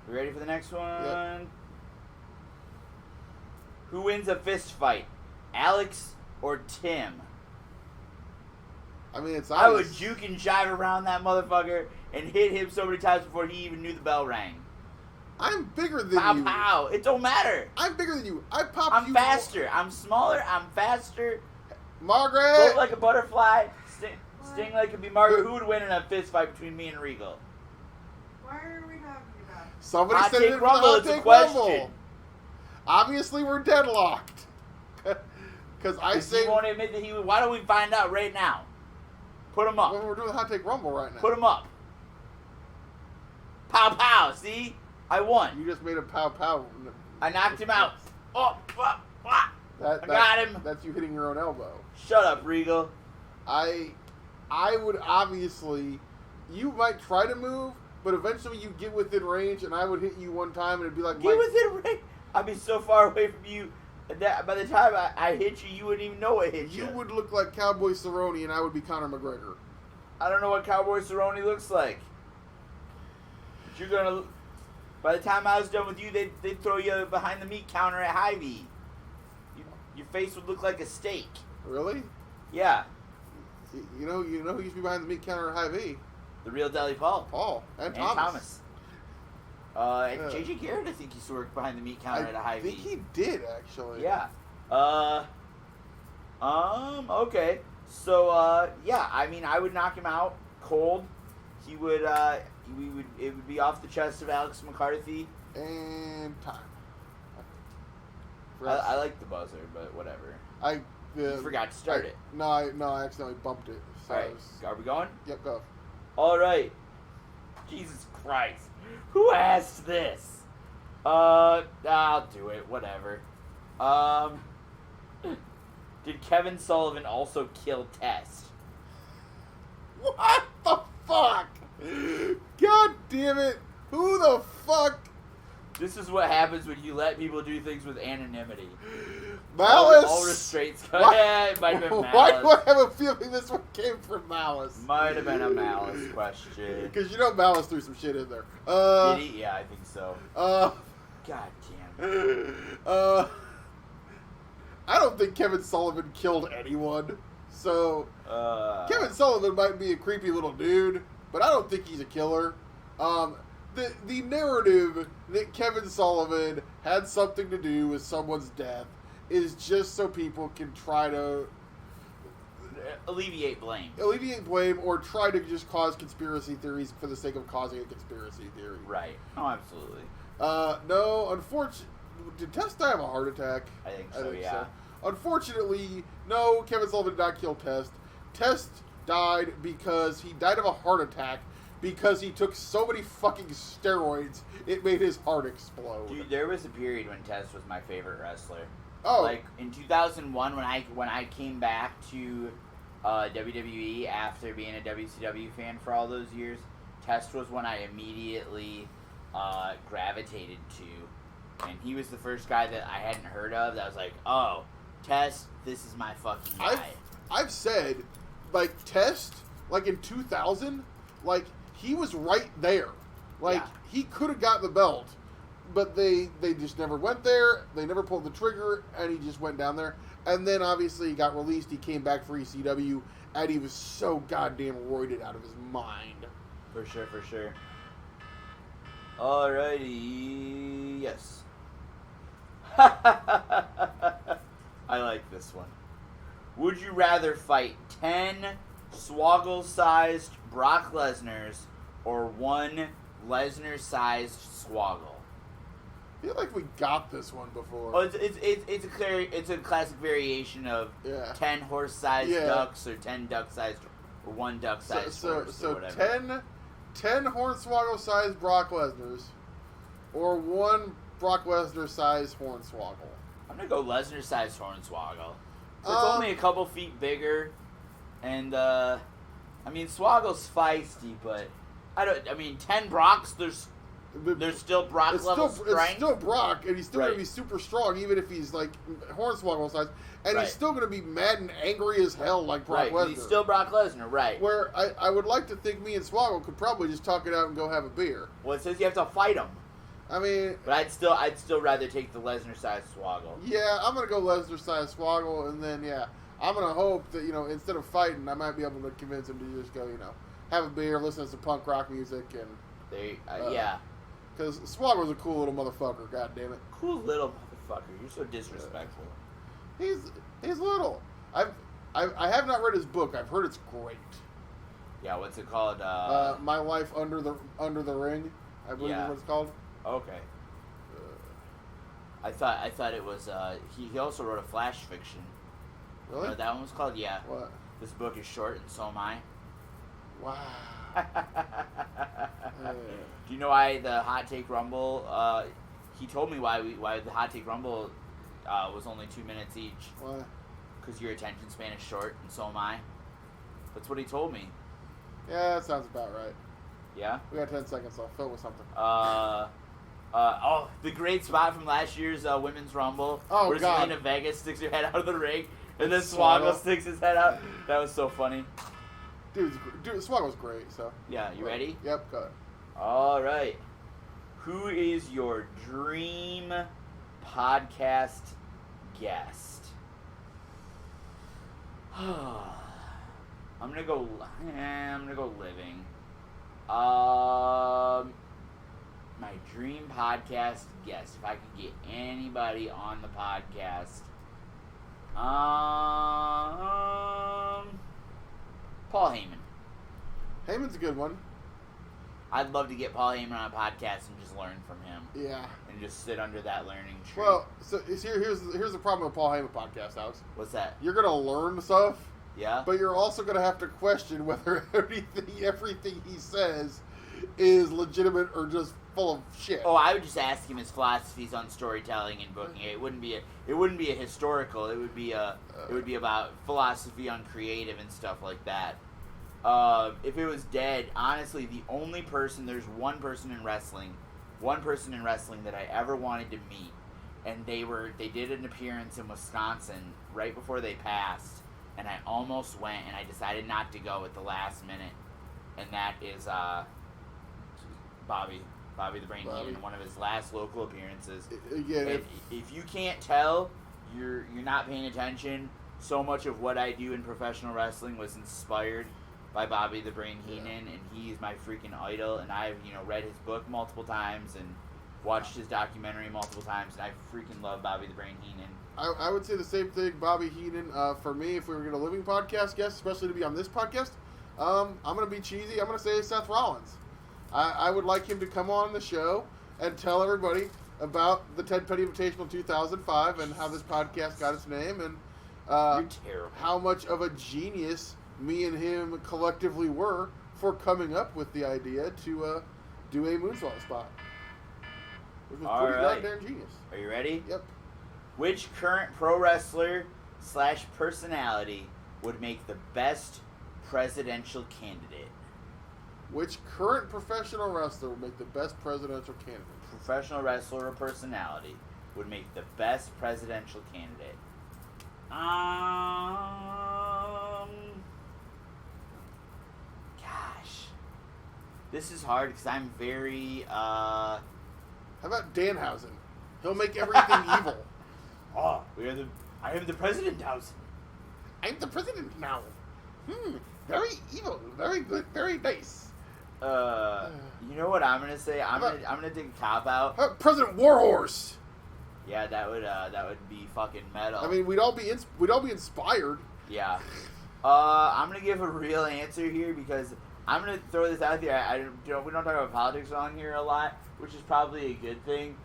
You ready for the next one? Yep. Who wins a fist fight, Alex or Tim? I mean, it's I would juke and jive around that motherfucker and hit him so many times before he even knew the bell rang. I'm bigger than pow, you. Pow! It don't matter. I'm bigger than you. I'm faster. I'm smaller. I'm faster. Margaret! Float like a butterfly. Sting like a bee. Margaret, who would win in a fist fight between me and Regal? Why are we talking about it? Somebody hot said take it rumble. It's a question. Rumble. Obviously, we're deadlocked. Because I say... He won't admit that he would... Why don't we find out right now? Put him up. Well, we're doing the hot take rumble right now. Put him up. Pow, pow. See? I won. You just made a pow, pow. I knocked him out. Oh, I got him. That's you hitting your own elbow. Shut up, Regal. I would obviously... You might try to move, but eventually you get within range, and I would hit you one time, and it'd be like... Get within range? I'd be so far away from you that by the time I hit you, you wouldn't even know it hit you. You would look like Cowboy Cerrone, and I would be Conor McGregor. I don't know what Cowboy Cerrone looks like. But you're gonna... By the time I was done with you, they'd throw you behind the meat counter at Hy-Vee. Your face would look like a steak. Really? Yeah. You know who used to be behind the meat counter at Hy-Vee? The real Deli Paul. Paul. And Thomas. And J.J. Garrett, I think, used to work behind the meat counter at a Hy-Vee. I think he did, actually. Yeah. Okay. So, yeah, I mean, I would knock him out cold. He would, it would be off the chest of Alex McCarthy. And time. I like the buzzer, but whatever. You forgot to start it. No, I accidentally bumped it. So All right, are we going? Yep, go. All right. Jesus Christ. Who asked this? I'll do it. Whatever. Did Kevin Sullivan also kill Test? What the fuck? God damn it. Who the fuck? This is what happens when you let people do things with anonymity. Malice? All restraints come. Yeah, it might have been Malice. Why do I have a feeling this one came from Malice? Might have been a Malice question. Because you know Malice threw some shit in there. Did he? Yeah, I think so. God damn. I don't think Kevin Sullivan killed anyone. So, Kevin Sullivan might be a creepy little dude, but I don't think he's a killer. The narrative that Kevin Sullivan had something to do with someone's death is just so people can try to alleviate blame or try to just cause conspiracy theories for the sake of causing a conspiracy theory. Right. Oh, absolutely. No, unfortunately, did Test die of a heart attack? I think so, yeah. So. Unfortunately, no, Kevin Sullivan did not kill Test. Test died because he died of a heart attack because he took so many fucking steroids it made his heart explode. Dude, there was a period when Test was my favorite wrestler. Oh, Like in 2001 when I came back to WWE after being a WCW fan for all those years, Test was one I immediately gravitated to, and he was the first guy that I hadn't heard of that I was like, oh, Test, this is my fucking guy. I've said, like, Test, like in 2000, like, he was right there. Like, he could have got the belt, but they just never went there. They never pulled the trigger, and he just went down there. And then, obviously, he got released. He came back for ECW, and he was so goddamn roided out of his mind. For sure, for sure. Alrighty, yes. I like this one. Would you rather fight 10 Swoggle-sized Brock Lesnars or 1 Lesnar-sized Swoggle? I feel like we got this one before. Oh, it's a classic variation of 10 horse-sized ducks or 10 duck-sized or 1 duck-sized horse or whatever. 10 Hornswoggle-sized Brock Lesnars or 1 Brock Lesnar-sized Hornswoggle. I'm gonna go Lesnar-sized Hornswoggle. So it's only a couple feet bigger, and I mean Swoggle's feisty, but 10 Brocks. There's still Brock level strength. It's still Brock, and he's still going to be super strong, even if he's like Hornswoggle size, and he's still going to be mad and angry as hell like Brock Lesnar. He's still Brock Lesnar, right? Where I would like to think me and Swoggle could probably just talk it out and go have a beer. Well, it says you have to fight him. I mean, but I'd still rather take the Lesnar-sized Swoggle. Yeah, I'm gonna go Lesnar-sized Swoggle, and then I'm gonna hope that instead of fighting, I might be able to convince him to just go have a beer, listen to some punk rock music, and because Swoggle's a cool little motherfucker. God damn it, cool little motherfucker. You're so disrespectful. He's little. I have not read his book. I've heard it's great. Yeah, what's it called? My Life Under the Ring. I believe is what it's called. Okay. I thought it was. He also wrote a flash fiction. Really? You know what that one was called? Yeah. What? This book is short, and so am I. Wow. Do you know why the Hot Take Rumble? He told me why the Hot Take Rumble was only 2 minutes each. Why? Because your attention span is short, and so am I. That's what he told me. Yeah, that sounds about right. Yeah? We got 10 seconds left. Fill it with something. The great spot from last year's Women's Rumble. Oh, where God. Zelina Vega sticks her head out of the ring, and then Swoggle sticks his head out. That was so funny. Dude, Swoggle's great, so. Yeah, you ready? Yep, go ahead. All right. Who is your dream podcast guest? I'm gonna go living. My dream podcast guest, if I could get anybody on the podcast, Paul Heyman. Heyman's a good one. I'd love to get Paul Heyman on a podcast and just learn from him. Yeah. And just sit under that learning tree. Well, so here's the problem with Paul Heyman podcast, Alex. What's that? You're gonna learn stuff. Yeah. But you're also gonna have to question whether everything he says is legitimate or just full of shit. Oh, I would just ask him his philosophies on storytelling and booking. It wouldn't be a historical. It would be about philosophy on creative and stuff like that. If it was dead, honestly, there's one person in wrestling that I ever wanted to meet, and they did an appearance in Wisconsin right before they passed, and I almost went, and I decided not to go at the last minute, and that is Bobby the Brain Heenan, one of his last local appearances. Again, if you can't tell, you're not paying attention. So much of what I do in professional wrestling was inspired by Bobby the Brain Heenan, and he's my freaking idol, and I've read his book multiple times and watched his documentary multiple times, and I freaking love Bobby the Brain Heenan. I would say the same thing, Bobby Heenan. For me, if we were going to living podcast guest, especially to be on this podcast, I'm going to be cheesy. I'm going to say Seth Rollins. I would like him to come on the show and tell everybody about the Ted Petty Invitational 2005 and how this podcast got its name and You're terrible. how much of a genius me and him collectively were for coming up with the idea to do a moonsault spot. Which was All pretty right. goddamn genius. Are you ready? Yep. Which current pro wrestler / personality would make the best presidential candidate? Which current professional wrestler would make the best presidential candidate? Professional wrestler or personality would make the best presidential candidate. Gosh, this is hard because I'm very. How about Danhausen? He'll make everything evil. Oh, I am the president, Dowson. I'm the president now. Very evil, very good, very nice. You know what I'm gonna say? I'm gonna take a cop out. President Warhorse. Yeah, that would be fucking metal. I mean, we'd all be inspired. Yeah. I'm gonna give a real answer here because I'm gonna throw this out there. We don't talk about politics on here a lot, which is probably a good thing.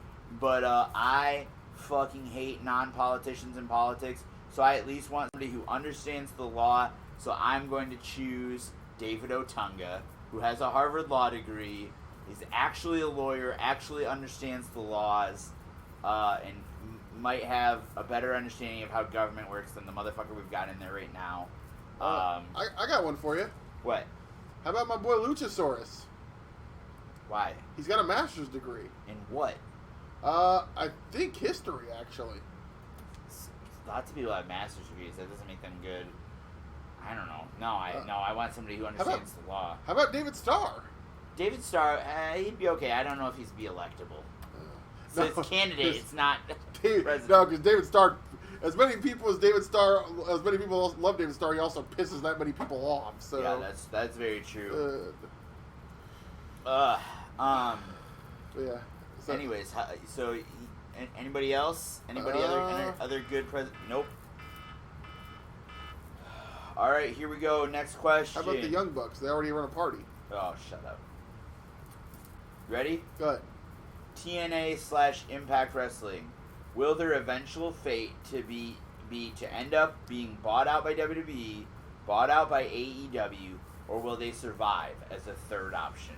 But I fucking hate non-politicians in politics, so I at least want somebody who understands the law. So I'm going to choose David Otunga, who has a Harvard law degree, is actually a lawyer, actually understands the laws, and might have a better understanding of how government works than the motherfucker we've got in there right now. I got one for you. What? How about my boy Luchasaurus? Why? He's got a master's degree. In what? I think history, actually. Lots of people have master's degrees. That doesn't make them good. I don't know. No, I want somebody who understands the law. How about David Starr? David Starr, he'd be okay. I don't know if he's be electable. So it's candidate, it's not president. No, because David Starr, as many people love David Starr, he also pisses that many people off. So yeah, that's very true. Yeah. So anyways, so anybody else? Anybody other good president? Nope. All right, here we go. Next question. How about the Young Bucks? They already run a party. Oh, shut up. Ready? Go ahead. TNA / Impact Wrestling. Will their eventual fate to be to end up being bought out by WWE, bought out by AEW, or will they survive as a third option?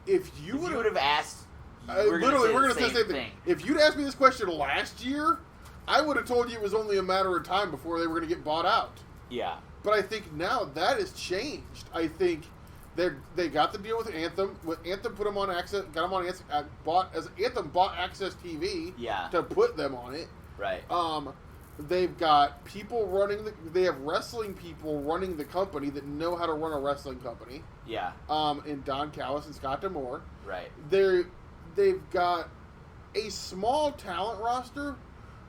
If you would have asked, we're going to say the same thing. If you'd asked me this question last year, I would have told you it was only a matter of time before they were going to get bought out. Yeah. But I think now that has changed. I think they got the deal with Anthem. With Anthem, put them on Access. Got them on Anthem bought Access TV. Yeah. To put them on it. Right. They've got people running they have wrestling people running the company that know how to run a wrestling company. Yeah. In Don Callis and Scott D'Amore. Right. They've got a small talent roster,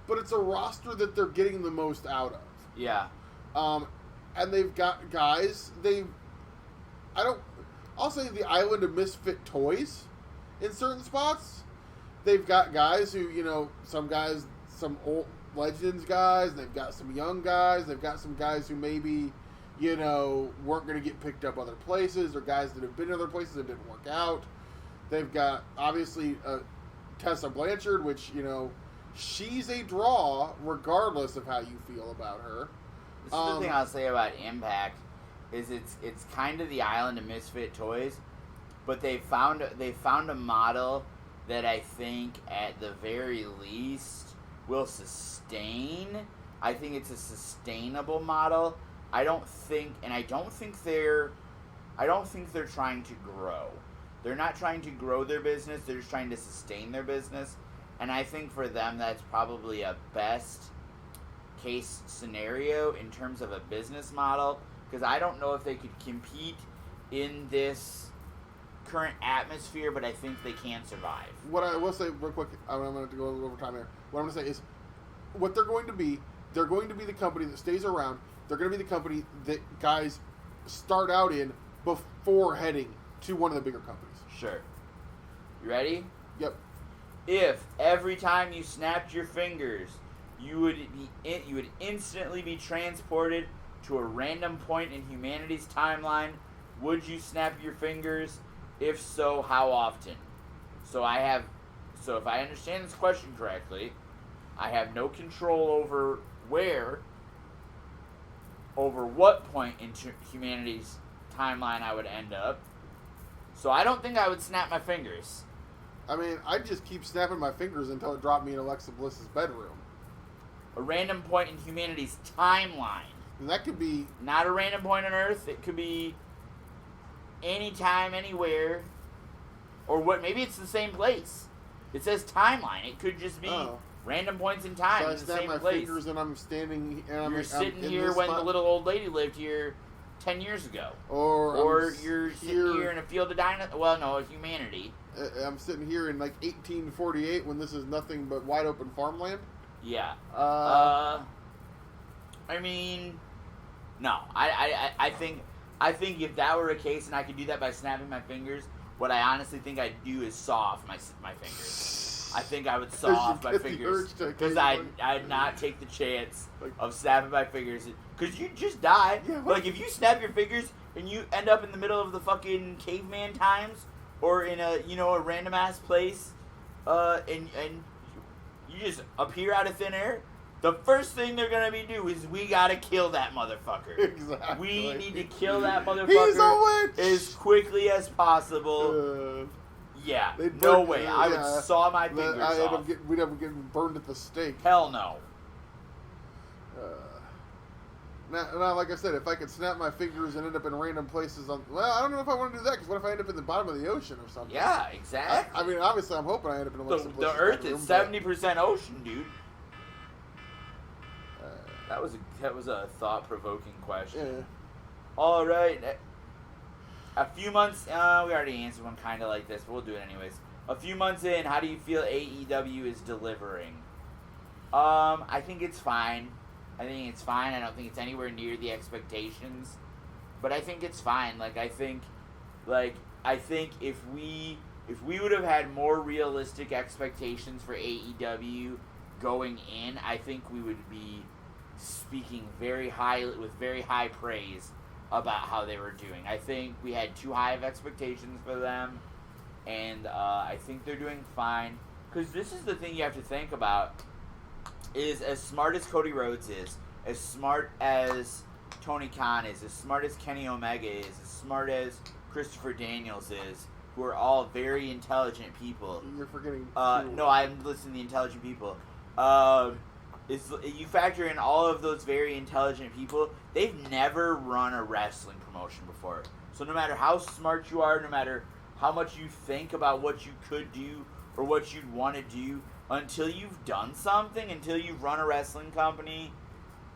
but it's a roster that they're getting the most out of. Yeah. And they've got guys. I'll say the island of misfit toys in certain spots. They've got guys who, some old Legends guys. They've got some young guys. They've got some guys who maybe, weren't going to get picked up other places, or guys that have been other places that didn't work out. They've got, obviously, Tessa Blanchard, which, she's a draw regardless of how you feel about her. This is the thing I'll say about Impact is it's kind of the island of misfit toys, but they found a model that I think at the very least will sustain. I think it's a sustainable model. I don't think they're trying to grow. They're not trying to grow their business. They're just trying to sustain their business. And I think for them that's probably a best case scenario in terms of a business model, because I don't know if they could compete in this current atmosphere, but I think they can survive. What I will say real quick, I'm going to have to go a little over time here. What I'm going to say is, what they're going to be the company that stays around. They're going to be the company that guys start out in before heading to one of the bigger companies. Sure. You ready? Yep. If every time you snapped your fingers, you would instantly be transported to a random point in humanity's timeline, would you snap your fingers? If so, how often? So if I understand this question correctly, I have no control over where, over what point in humanity's timeline I would end up. So I don't think I would snap my fingers. I mean, I'd just keep snapping my fingers until it dropped me in Alexa Bliss's bedroom. A random point in humanity's timeline. And that could be... Not a random point on Earth. It could be anytime, anywhere. Or what? Maybe it's the same place. It says timeline. It could just be random points in time so in the same place. I snap my fingers and I'm standing... And you're sitting here when the little old lady lived here 10 years ago. Or you're sitting here in a field of dinosaurs. Well, no, humanity. I'm sitting here in like 1848 when this is nothing but wide open farmland. Yeah. I mean, no. I think if that were a case and I could do that by snapping my fingers, what I honestly think I'd do is saw off my fingers. I think I would saw off my fingers because I'd not take the chance of snapping my fingers because you just die. Yeah, like if you snap your fingers and you end up in the middle of the fucking caveman times or in a random ass place, and you just appear out of thin air. The first thing they're gonna do is we gotta kill that motherfucker. Exactly. We need to kill that motherfucker He's a witch! as quickly as possible. Yeah, no way. I would saw my fingers off. We'd end up getting burned at the stake. Hell no. Now, like I said, if I could snap my fingers and end up in random places I don't know if I want to do that, because what if I end up in the bottom of the ocean or something? Yeah, exactly. I mean, obviously, I'm hoping I end up in a place. The Earth is 70% ocean, dude. That was a thought-provoking question. Yeah. All right. A few months... we already answered one kind of like this, but we'll do it anyways. A few months in, how do you feel AEW is delivering? I think it's fine. I don't think it's anywhere near the expectations. But I think it's fine. I think if we would have had more realistic expectations for AEW going in, I think we would be speaking with very high praise about how they were doing. I think we had too high of expectations for them, and I think they're doing fine. Because this is the thing you have to think about, is as smart as Cody Rhodes is, as smart as Tony Khan is, as smart as Kenny Omega is, as smart as Christopher Daniels is, who are all very intelligent people. You're forgetting... no, I'm listening to the intelligent people. You factor in all of those very intelligent people, they've never run a wrestling promotion before. So no matter how smart you are, no matter how much you think about what you could do or what you'd want to do, until you've done something, until you've run a wrestling company,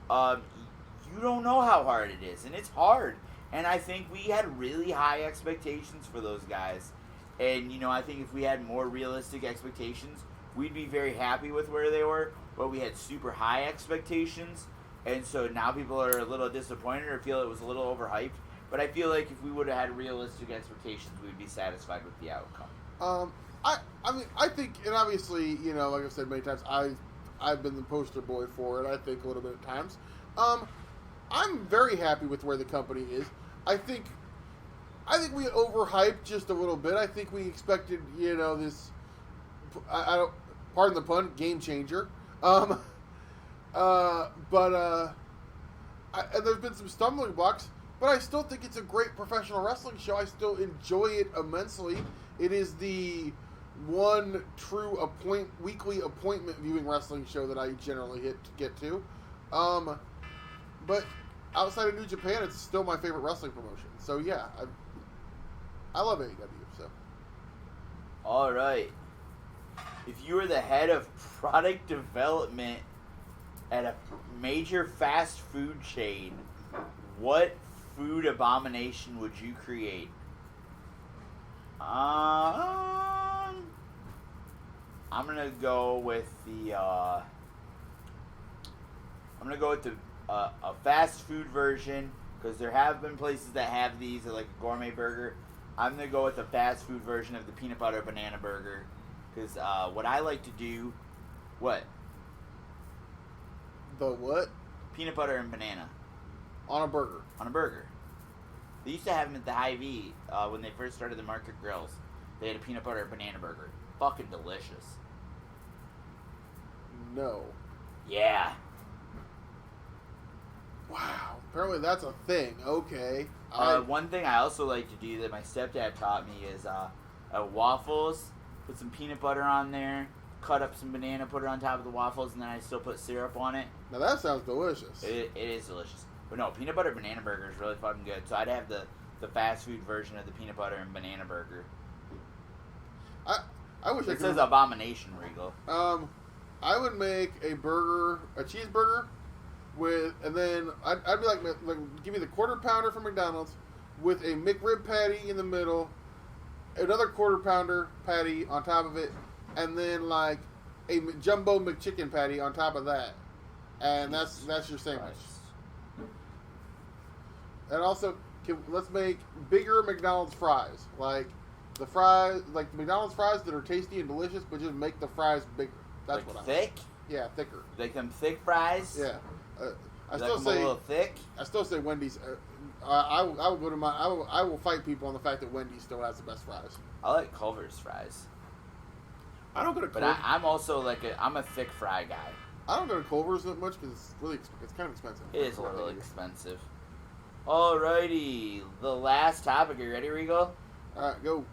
you don't know how hard it is. And it's hard. And I think we had really high expectations for those guys. And, I think if we had more realistic expectations, we'd be very happy with where they were. But we had super high expectations, and so now people are a little disappointed or feel it was a little overhyped. But I feel like if we would have had realistic expectations, we'd be satisfied with the outcome. I mean, I think, and obviously, like I've said many times, I've been the poster boy for it. I think a little bit at times. I'm very happy with where the company is. I think we overhyped just a little bit. I think we expected, this. I don't. Pardon the pun. Game changer. And there's been some stumbling blocks, but I still think it's a great professional wrestling show. I still enjoy it immensely. It is the one true weekly appointment viewing wrestling show that I generally get to. But outside of New Japan, it's still my favorite wrestling promotion. So yeah, I love AEW. So. All right. If you were the head of product development at a major fast food chain, what food abomination would you create? I'm gonna go with a fast food version, because there have been places that have these, like a gourmet burger. I'm gonna go with a fast food version of the peanut butter banana burger. Because what I like to do... What? The what? Peanut butter and banana. On a burger. On a burger. They used to have them at the Hy-Vee when they first started the Market Grills. They had a peanut butter and banana burger. Fucking delicious. No. Yeah. Wow. Apparently that's a thing. Okay. One thing I also like to do that my stepdad taught me is waffles. Put some peanut butter on there. Cut up some banana, put it on top of the waffles, and then I still put syrup on it. Now that sounds delicious. It is delicious. But no, peanut butter banana burger is really fucking good. So I'd have the fast food version of the peanut butter and banana burger. I wish it says abomination, Regal. I would make a cheeseburger and then I'd be like give me the quarter pounder from McDonald's with a McRib patty in the middle, another quarter pounder patty on top of it, and then like a jumbo McChicken patty on top of that, and that's your sandwich. Christ. And also, let's make bigger McDonald's fries, like the McDonald's fries that are tasty and delicious, but just make the fries bigger. That's like what thick. Yeah, thicker. Like them thick fries. Yeah. I still say a little thick. I still say Wendy's. I will go to I will fight people on the fact that Wendy's still has the best fries. I like Culver's fries. I don't go to Culver's. But I'm also I'm a thick fry guy. I don't go to Culver's that much because it's kind of expensive. It is a little expensive. Alrighty, the last topic. Are you ready, Regal? All right, go.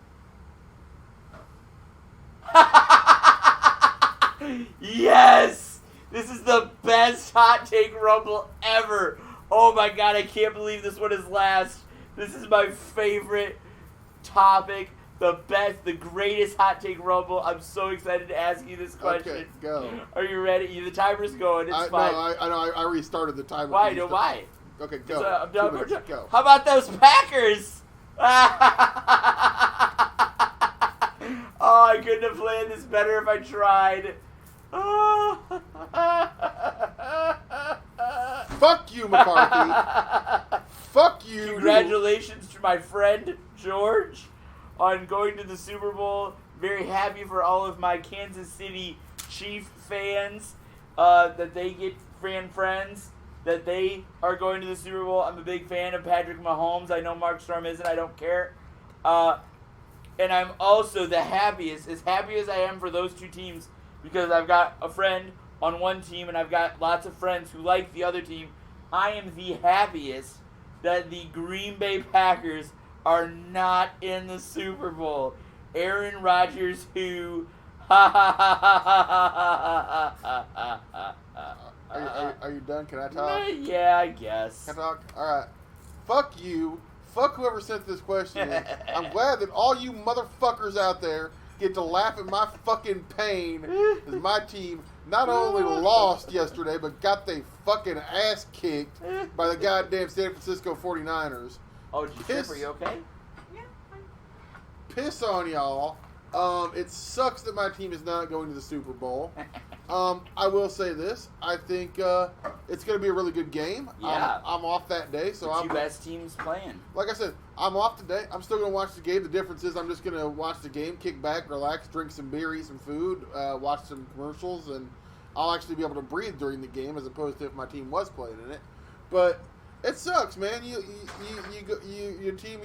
Yes! This is the best hot take rumble ever. Oh my god, I can't believe this one is last. This is my favorite topic. The best, the greatest hot take rumble. I'm so excited to ask you this question. Okay, go. Are you ready? The timer's going. It's fine. No, I know. I restarted the timer. Why? No, why? Okay, go. I'm done. Go. How about those Packers? Oh, I couldn't have planned this better if I tried. Fuck you, McCarthy. Fuck you. Congratulations to my friend George on going to the Super Bowl. Very happy for all of my Kansas City Chief fans that they get friends, that they are going to the Super Bowl. I'm a big fan of Patrick Mahomes. I know Mark Storm isn't. I don't care. And I'm also as happy as I am for those two teams, because I've got a friend on one team and I've got lots of friends who like the other team. I am the happiest that the Green Bay Packers are not in the Super Bowl. Aaron Rodgers, who... Are you done? Can I talk? Yeah, I guess. Can I talk? All right. Fuck you. Fuck whoever sent this question in. I'm glad that all you motherfuckers out there get to laugh at my fucking pain as my team not only lost yesterday, but got their fucking ass kicked by the goddamn San Francisco 49ers. Oh, did you trip? Are you okay? Yeah, fine. Piss on y'all. It sucks that my team is not going to the Super Bowl. I will say this. I think it's going to be a really good game. Yeah. I'm off that day. So the two best teams playing. Like I said, I'm off today. I'm still going to watch the game. The difference is I'm just going to watch the game, kick back, relax, drink some beer, eat some food, watch some commercials, and I'll actually be able to breathe during the game as opposed to if my team was playing in it. But it sucks, man. Your team...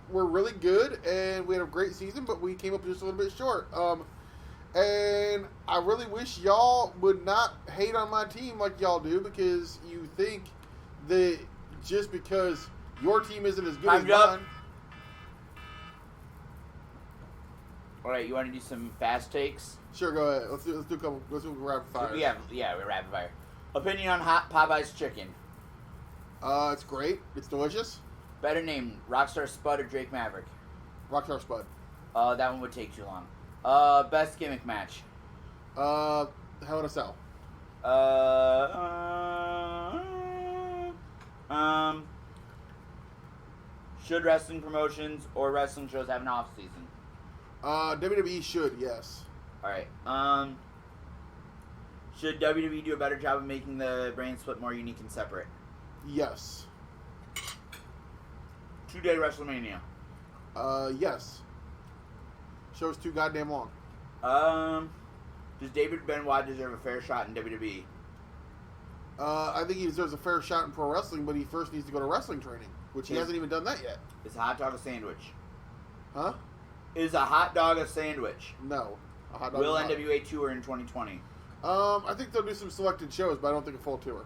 We're really good, and we had a great season, but we came up just a little bit short. And I really wish y'all would not hate on my team like y'all do, because you think that just because your team isn't as good as mine. All right, you want to do some fast takes? Sure, go ahead. Let's do a couple. Let's do rapid fire. Yeah, we're rapid fire. Opinion on hot Popeye's chicken? It's great. It's delicious. Better name, Rockstar Spud or Drake Maverick? Rockstar Spud. That one would take too long. Best gimmick match? Hell in a Cell. Should wrestling promotions or wrestling shows have an off season? WWE should, yes. All right. Should WWE do a better job of making the brand split more unique and separate? Yes. 2-day WrestleMania. Yes. Show's too goddamn long. Does David Benoit deserve a fair shot in WWE? I think he deserves a fair shot in pro wrestling, but he first needs to go to wrestling training, which he hasn't even done that yet. Is a hot dog a sandwich? Huh? Is a hot dog a sandwich? No. A hot dog Will NWA tour in 2020? I think they'll do some selected shows, but I don't think a full tour.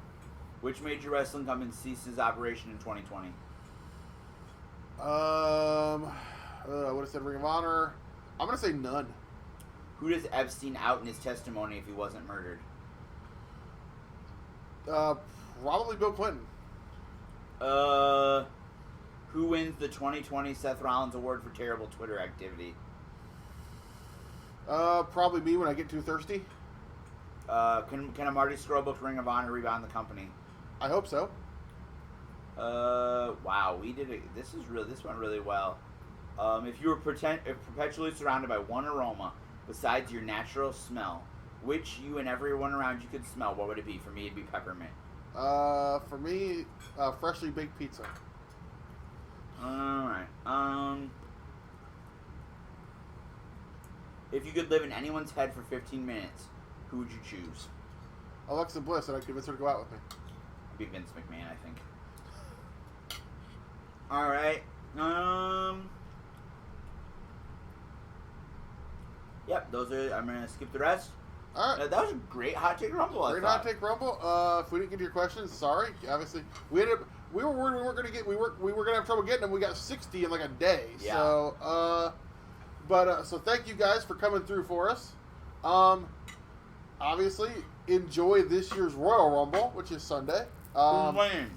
Which major wrestling company ceases operation in 2020? I would have said Ring of Honor. I'm going to say none. Who does Epstein out in his testimony if he wasn't murdered? Probably Bill Clinton. Who wins the 2020 Seth Rollins Award for terrible Twitter activity? Probably me when I get too thirsty. Can a Marty Scurll-booked Ring of Honor rebound the company? I hope so. Wow, we did it. This went really well. If you were perpetually surrounded by one aroma besides your natural smell, which you and everyone around you could smell, what would it be? For me, it'd be peppermint. For me, freshly baked pizza. Alright. If you could live in anyone's head for 15 minutes, who would you choose? Alexa Bliss, and I'd convince her to go out with me. It'd be Vince McMahon, I think. Alright. Yep, those are. I'm gonna skip the rest. All right. That was a great hot take rumble. Great hot take rumble. If we didn't get to your questions, sorry. Obviously, we were worried we weren't gonna get. We were gonna have trouble getting them. We got 60 in like a day. Yeah. So, so thank you guys for coming through for us. Obviously, enjoy this year's Royal Rumble, which is Sunday. Who's winning?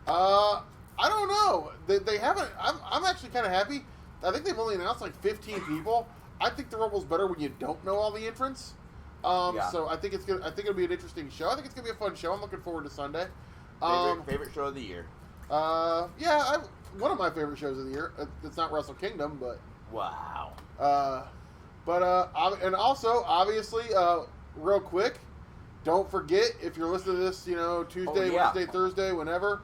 I don't know. They haven't. I'm actually kind of happy. I think they've only announced like 15 people. I think the Rumble's better when you don't know all the entrants. Yeah. So I think it'll be an interesting show. I think it's gonna be a fun show. I'm looking forward to Sunday. Favorite show of the year? One of my favorite shows of the year. It's not Wrestle Kingdom, but wow. And also obviously, real quick, don't forget if you're listening to this, Tuesday, Wednesday, Thursday, whenever.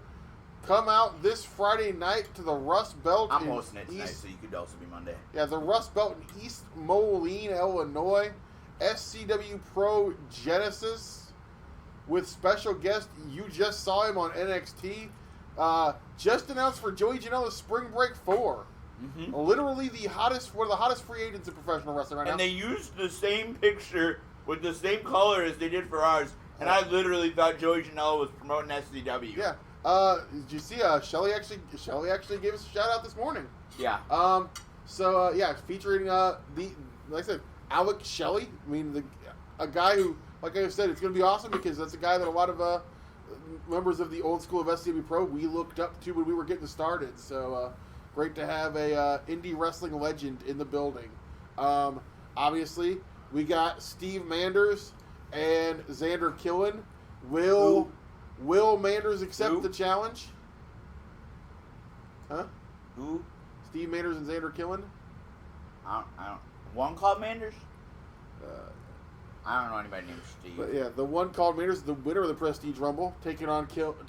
Come out this Friday night to the Rust Belt. I'm hosting it tonight, so you could also be Monday. Yeah, the Rust Belt in East Moline, Illinois. SCW Pro Genesis with special guest. You just saw him on NXT. Just announced for Joey Janela's Spring Break 4. Mm-hmm. Literally one of the hottest free agents in professional wrestling right now. And they used the same picture with the same color as they did for ours. And I literally thought Joey Janela was promoting SCW. Yeah. Did you see? Shelly actually gave us a shout out this morning. Yeah. Featuring like I said, Alec Shelley. I mean, a guy who, like I said, it's going to be awesome because that's a guy that a lot of members of the old school of SCW Pro we looked up to when we were getting started. So great to have a indie wrestling legend in the building. Obviously, we got Steve Manders and Xander Killen. Will Manders accept the challenge? Huh? Who? Steve Manders and Xander Killen? I don't. One called Manders? I don't know anybody named Steve. But yeah, the one called Manders, the winner of the Prestige Rumble, taking on Killen.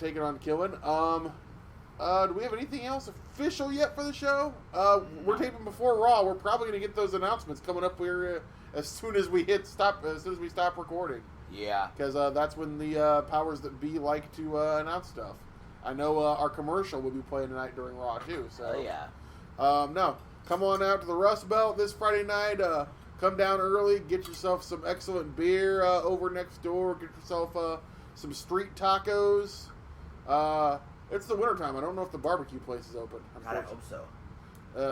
Do we have anything else official yet for the show? We're taping before Raw. We're probably going to get those announcements coming up here as soon as we stop recording. Yeah. Because that's when the powers that be like to announce stuff. I know our commercial will be playing tonight during Raw, too. So. Oh, yeah. No. Come on out to the Rust Belt this Friday night. Come down early. Get yourself some excellent beer over next door. Get yourself some street tacos. It's the wintertime. I don't know if the barbecue place is open. God, I hope so.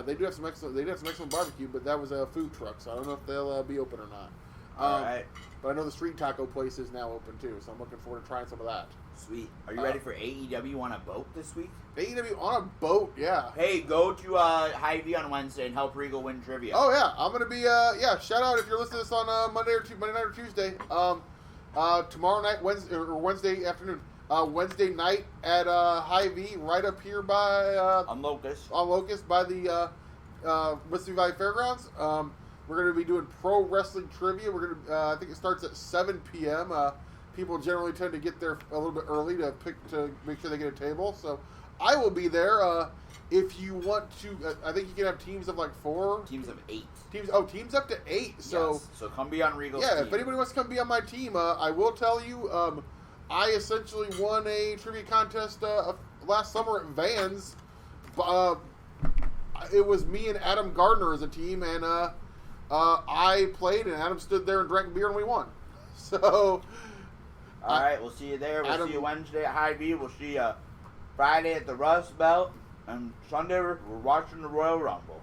They do have some excellent barbecue, but that was a food truck, so I don't know if they'll be open or not. All right. But I know the street taco place is now open too, so I'm looking forward to trying some of that. Sweet. Are you ready for AEW on a boat this week? AEW on a boat, yeah. Hey, go to Hy-Vee on Wednesday and help Regal win trivia. Oh yeah, I'm gonna be shout out if you're listening to this on Monday night or Tuesday. Tomorrow night, Wednesday afternoon. Wednesday night at Hy-Vee, right up here by on Locust. On Locust by the Mississippi Valley Fairgrounds. We're going to be doing pro wrestling trivia. We're going to, I think it starts at 7 p.m. People generally tend to get there a little bit early to make sure they get a table. So I will be there. If you want to, I think you can have teams of like 4. Teams of 8. Teams up to 8. So yes. So come be on Regal's team. team. If anybody wants to come be on my team, I will tell you, I essentially won a trivia contest last summer at Vans. It was me and Adam Gardner as a team, and I played, and Adam stood there and drank beer, and we won. So All right, we'll see you there. We'll see you Wednesday at Hy-Vee. We'll see you Friday at the Rust Belt. And Sunday, we're watching the Royal Rumble.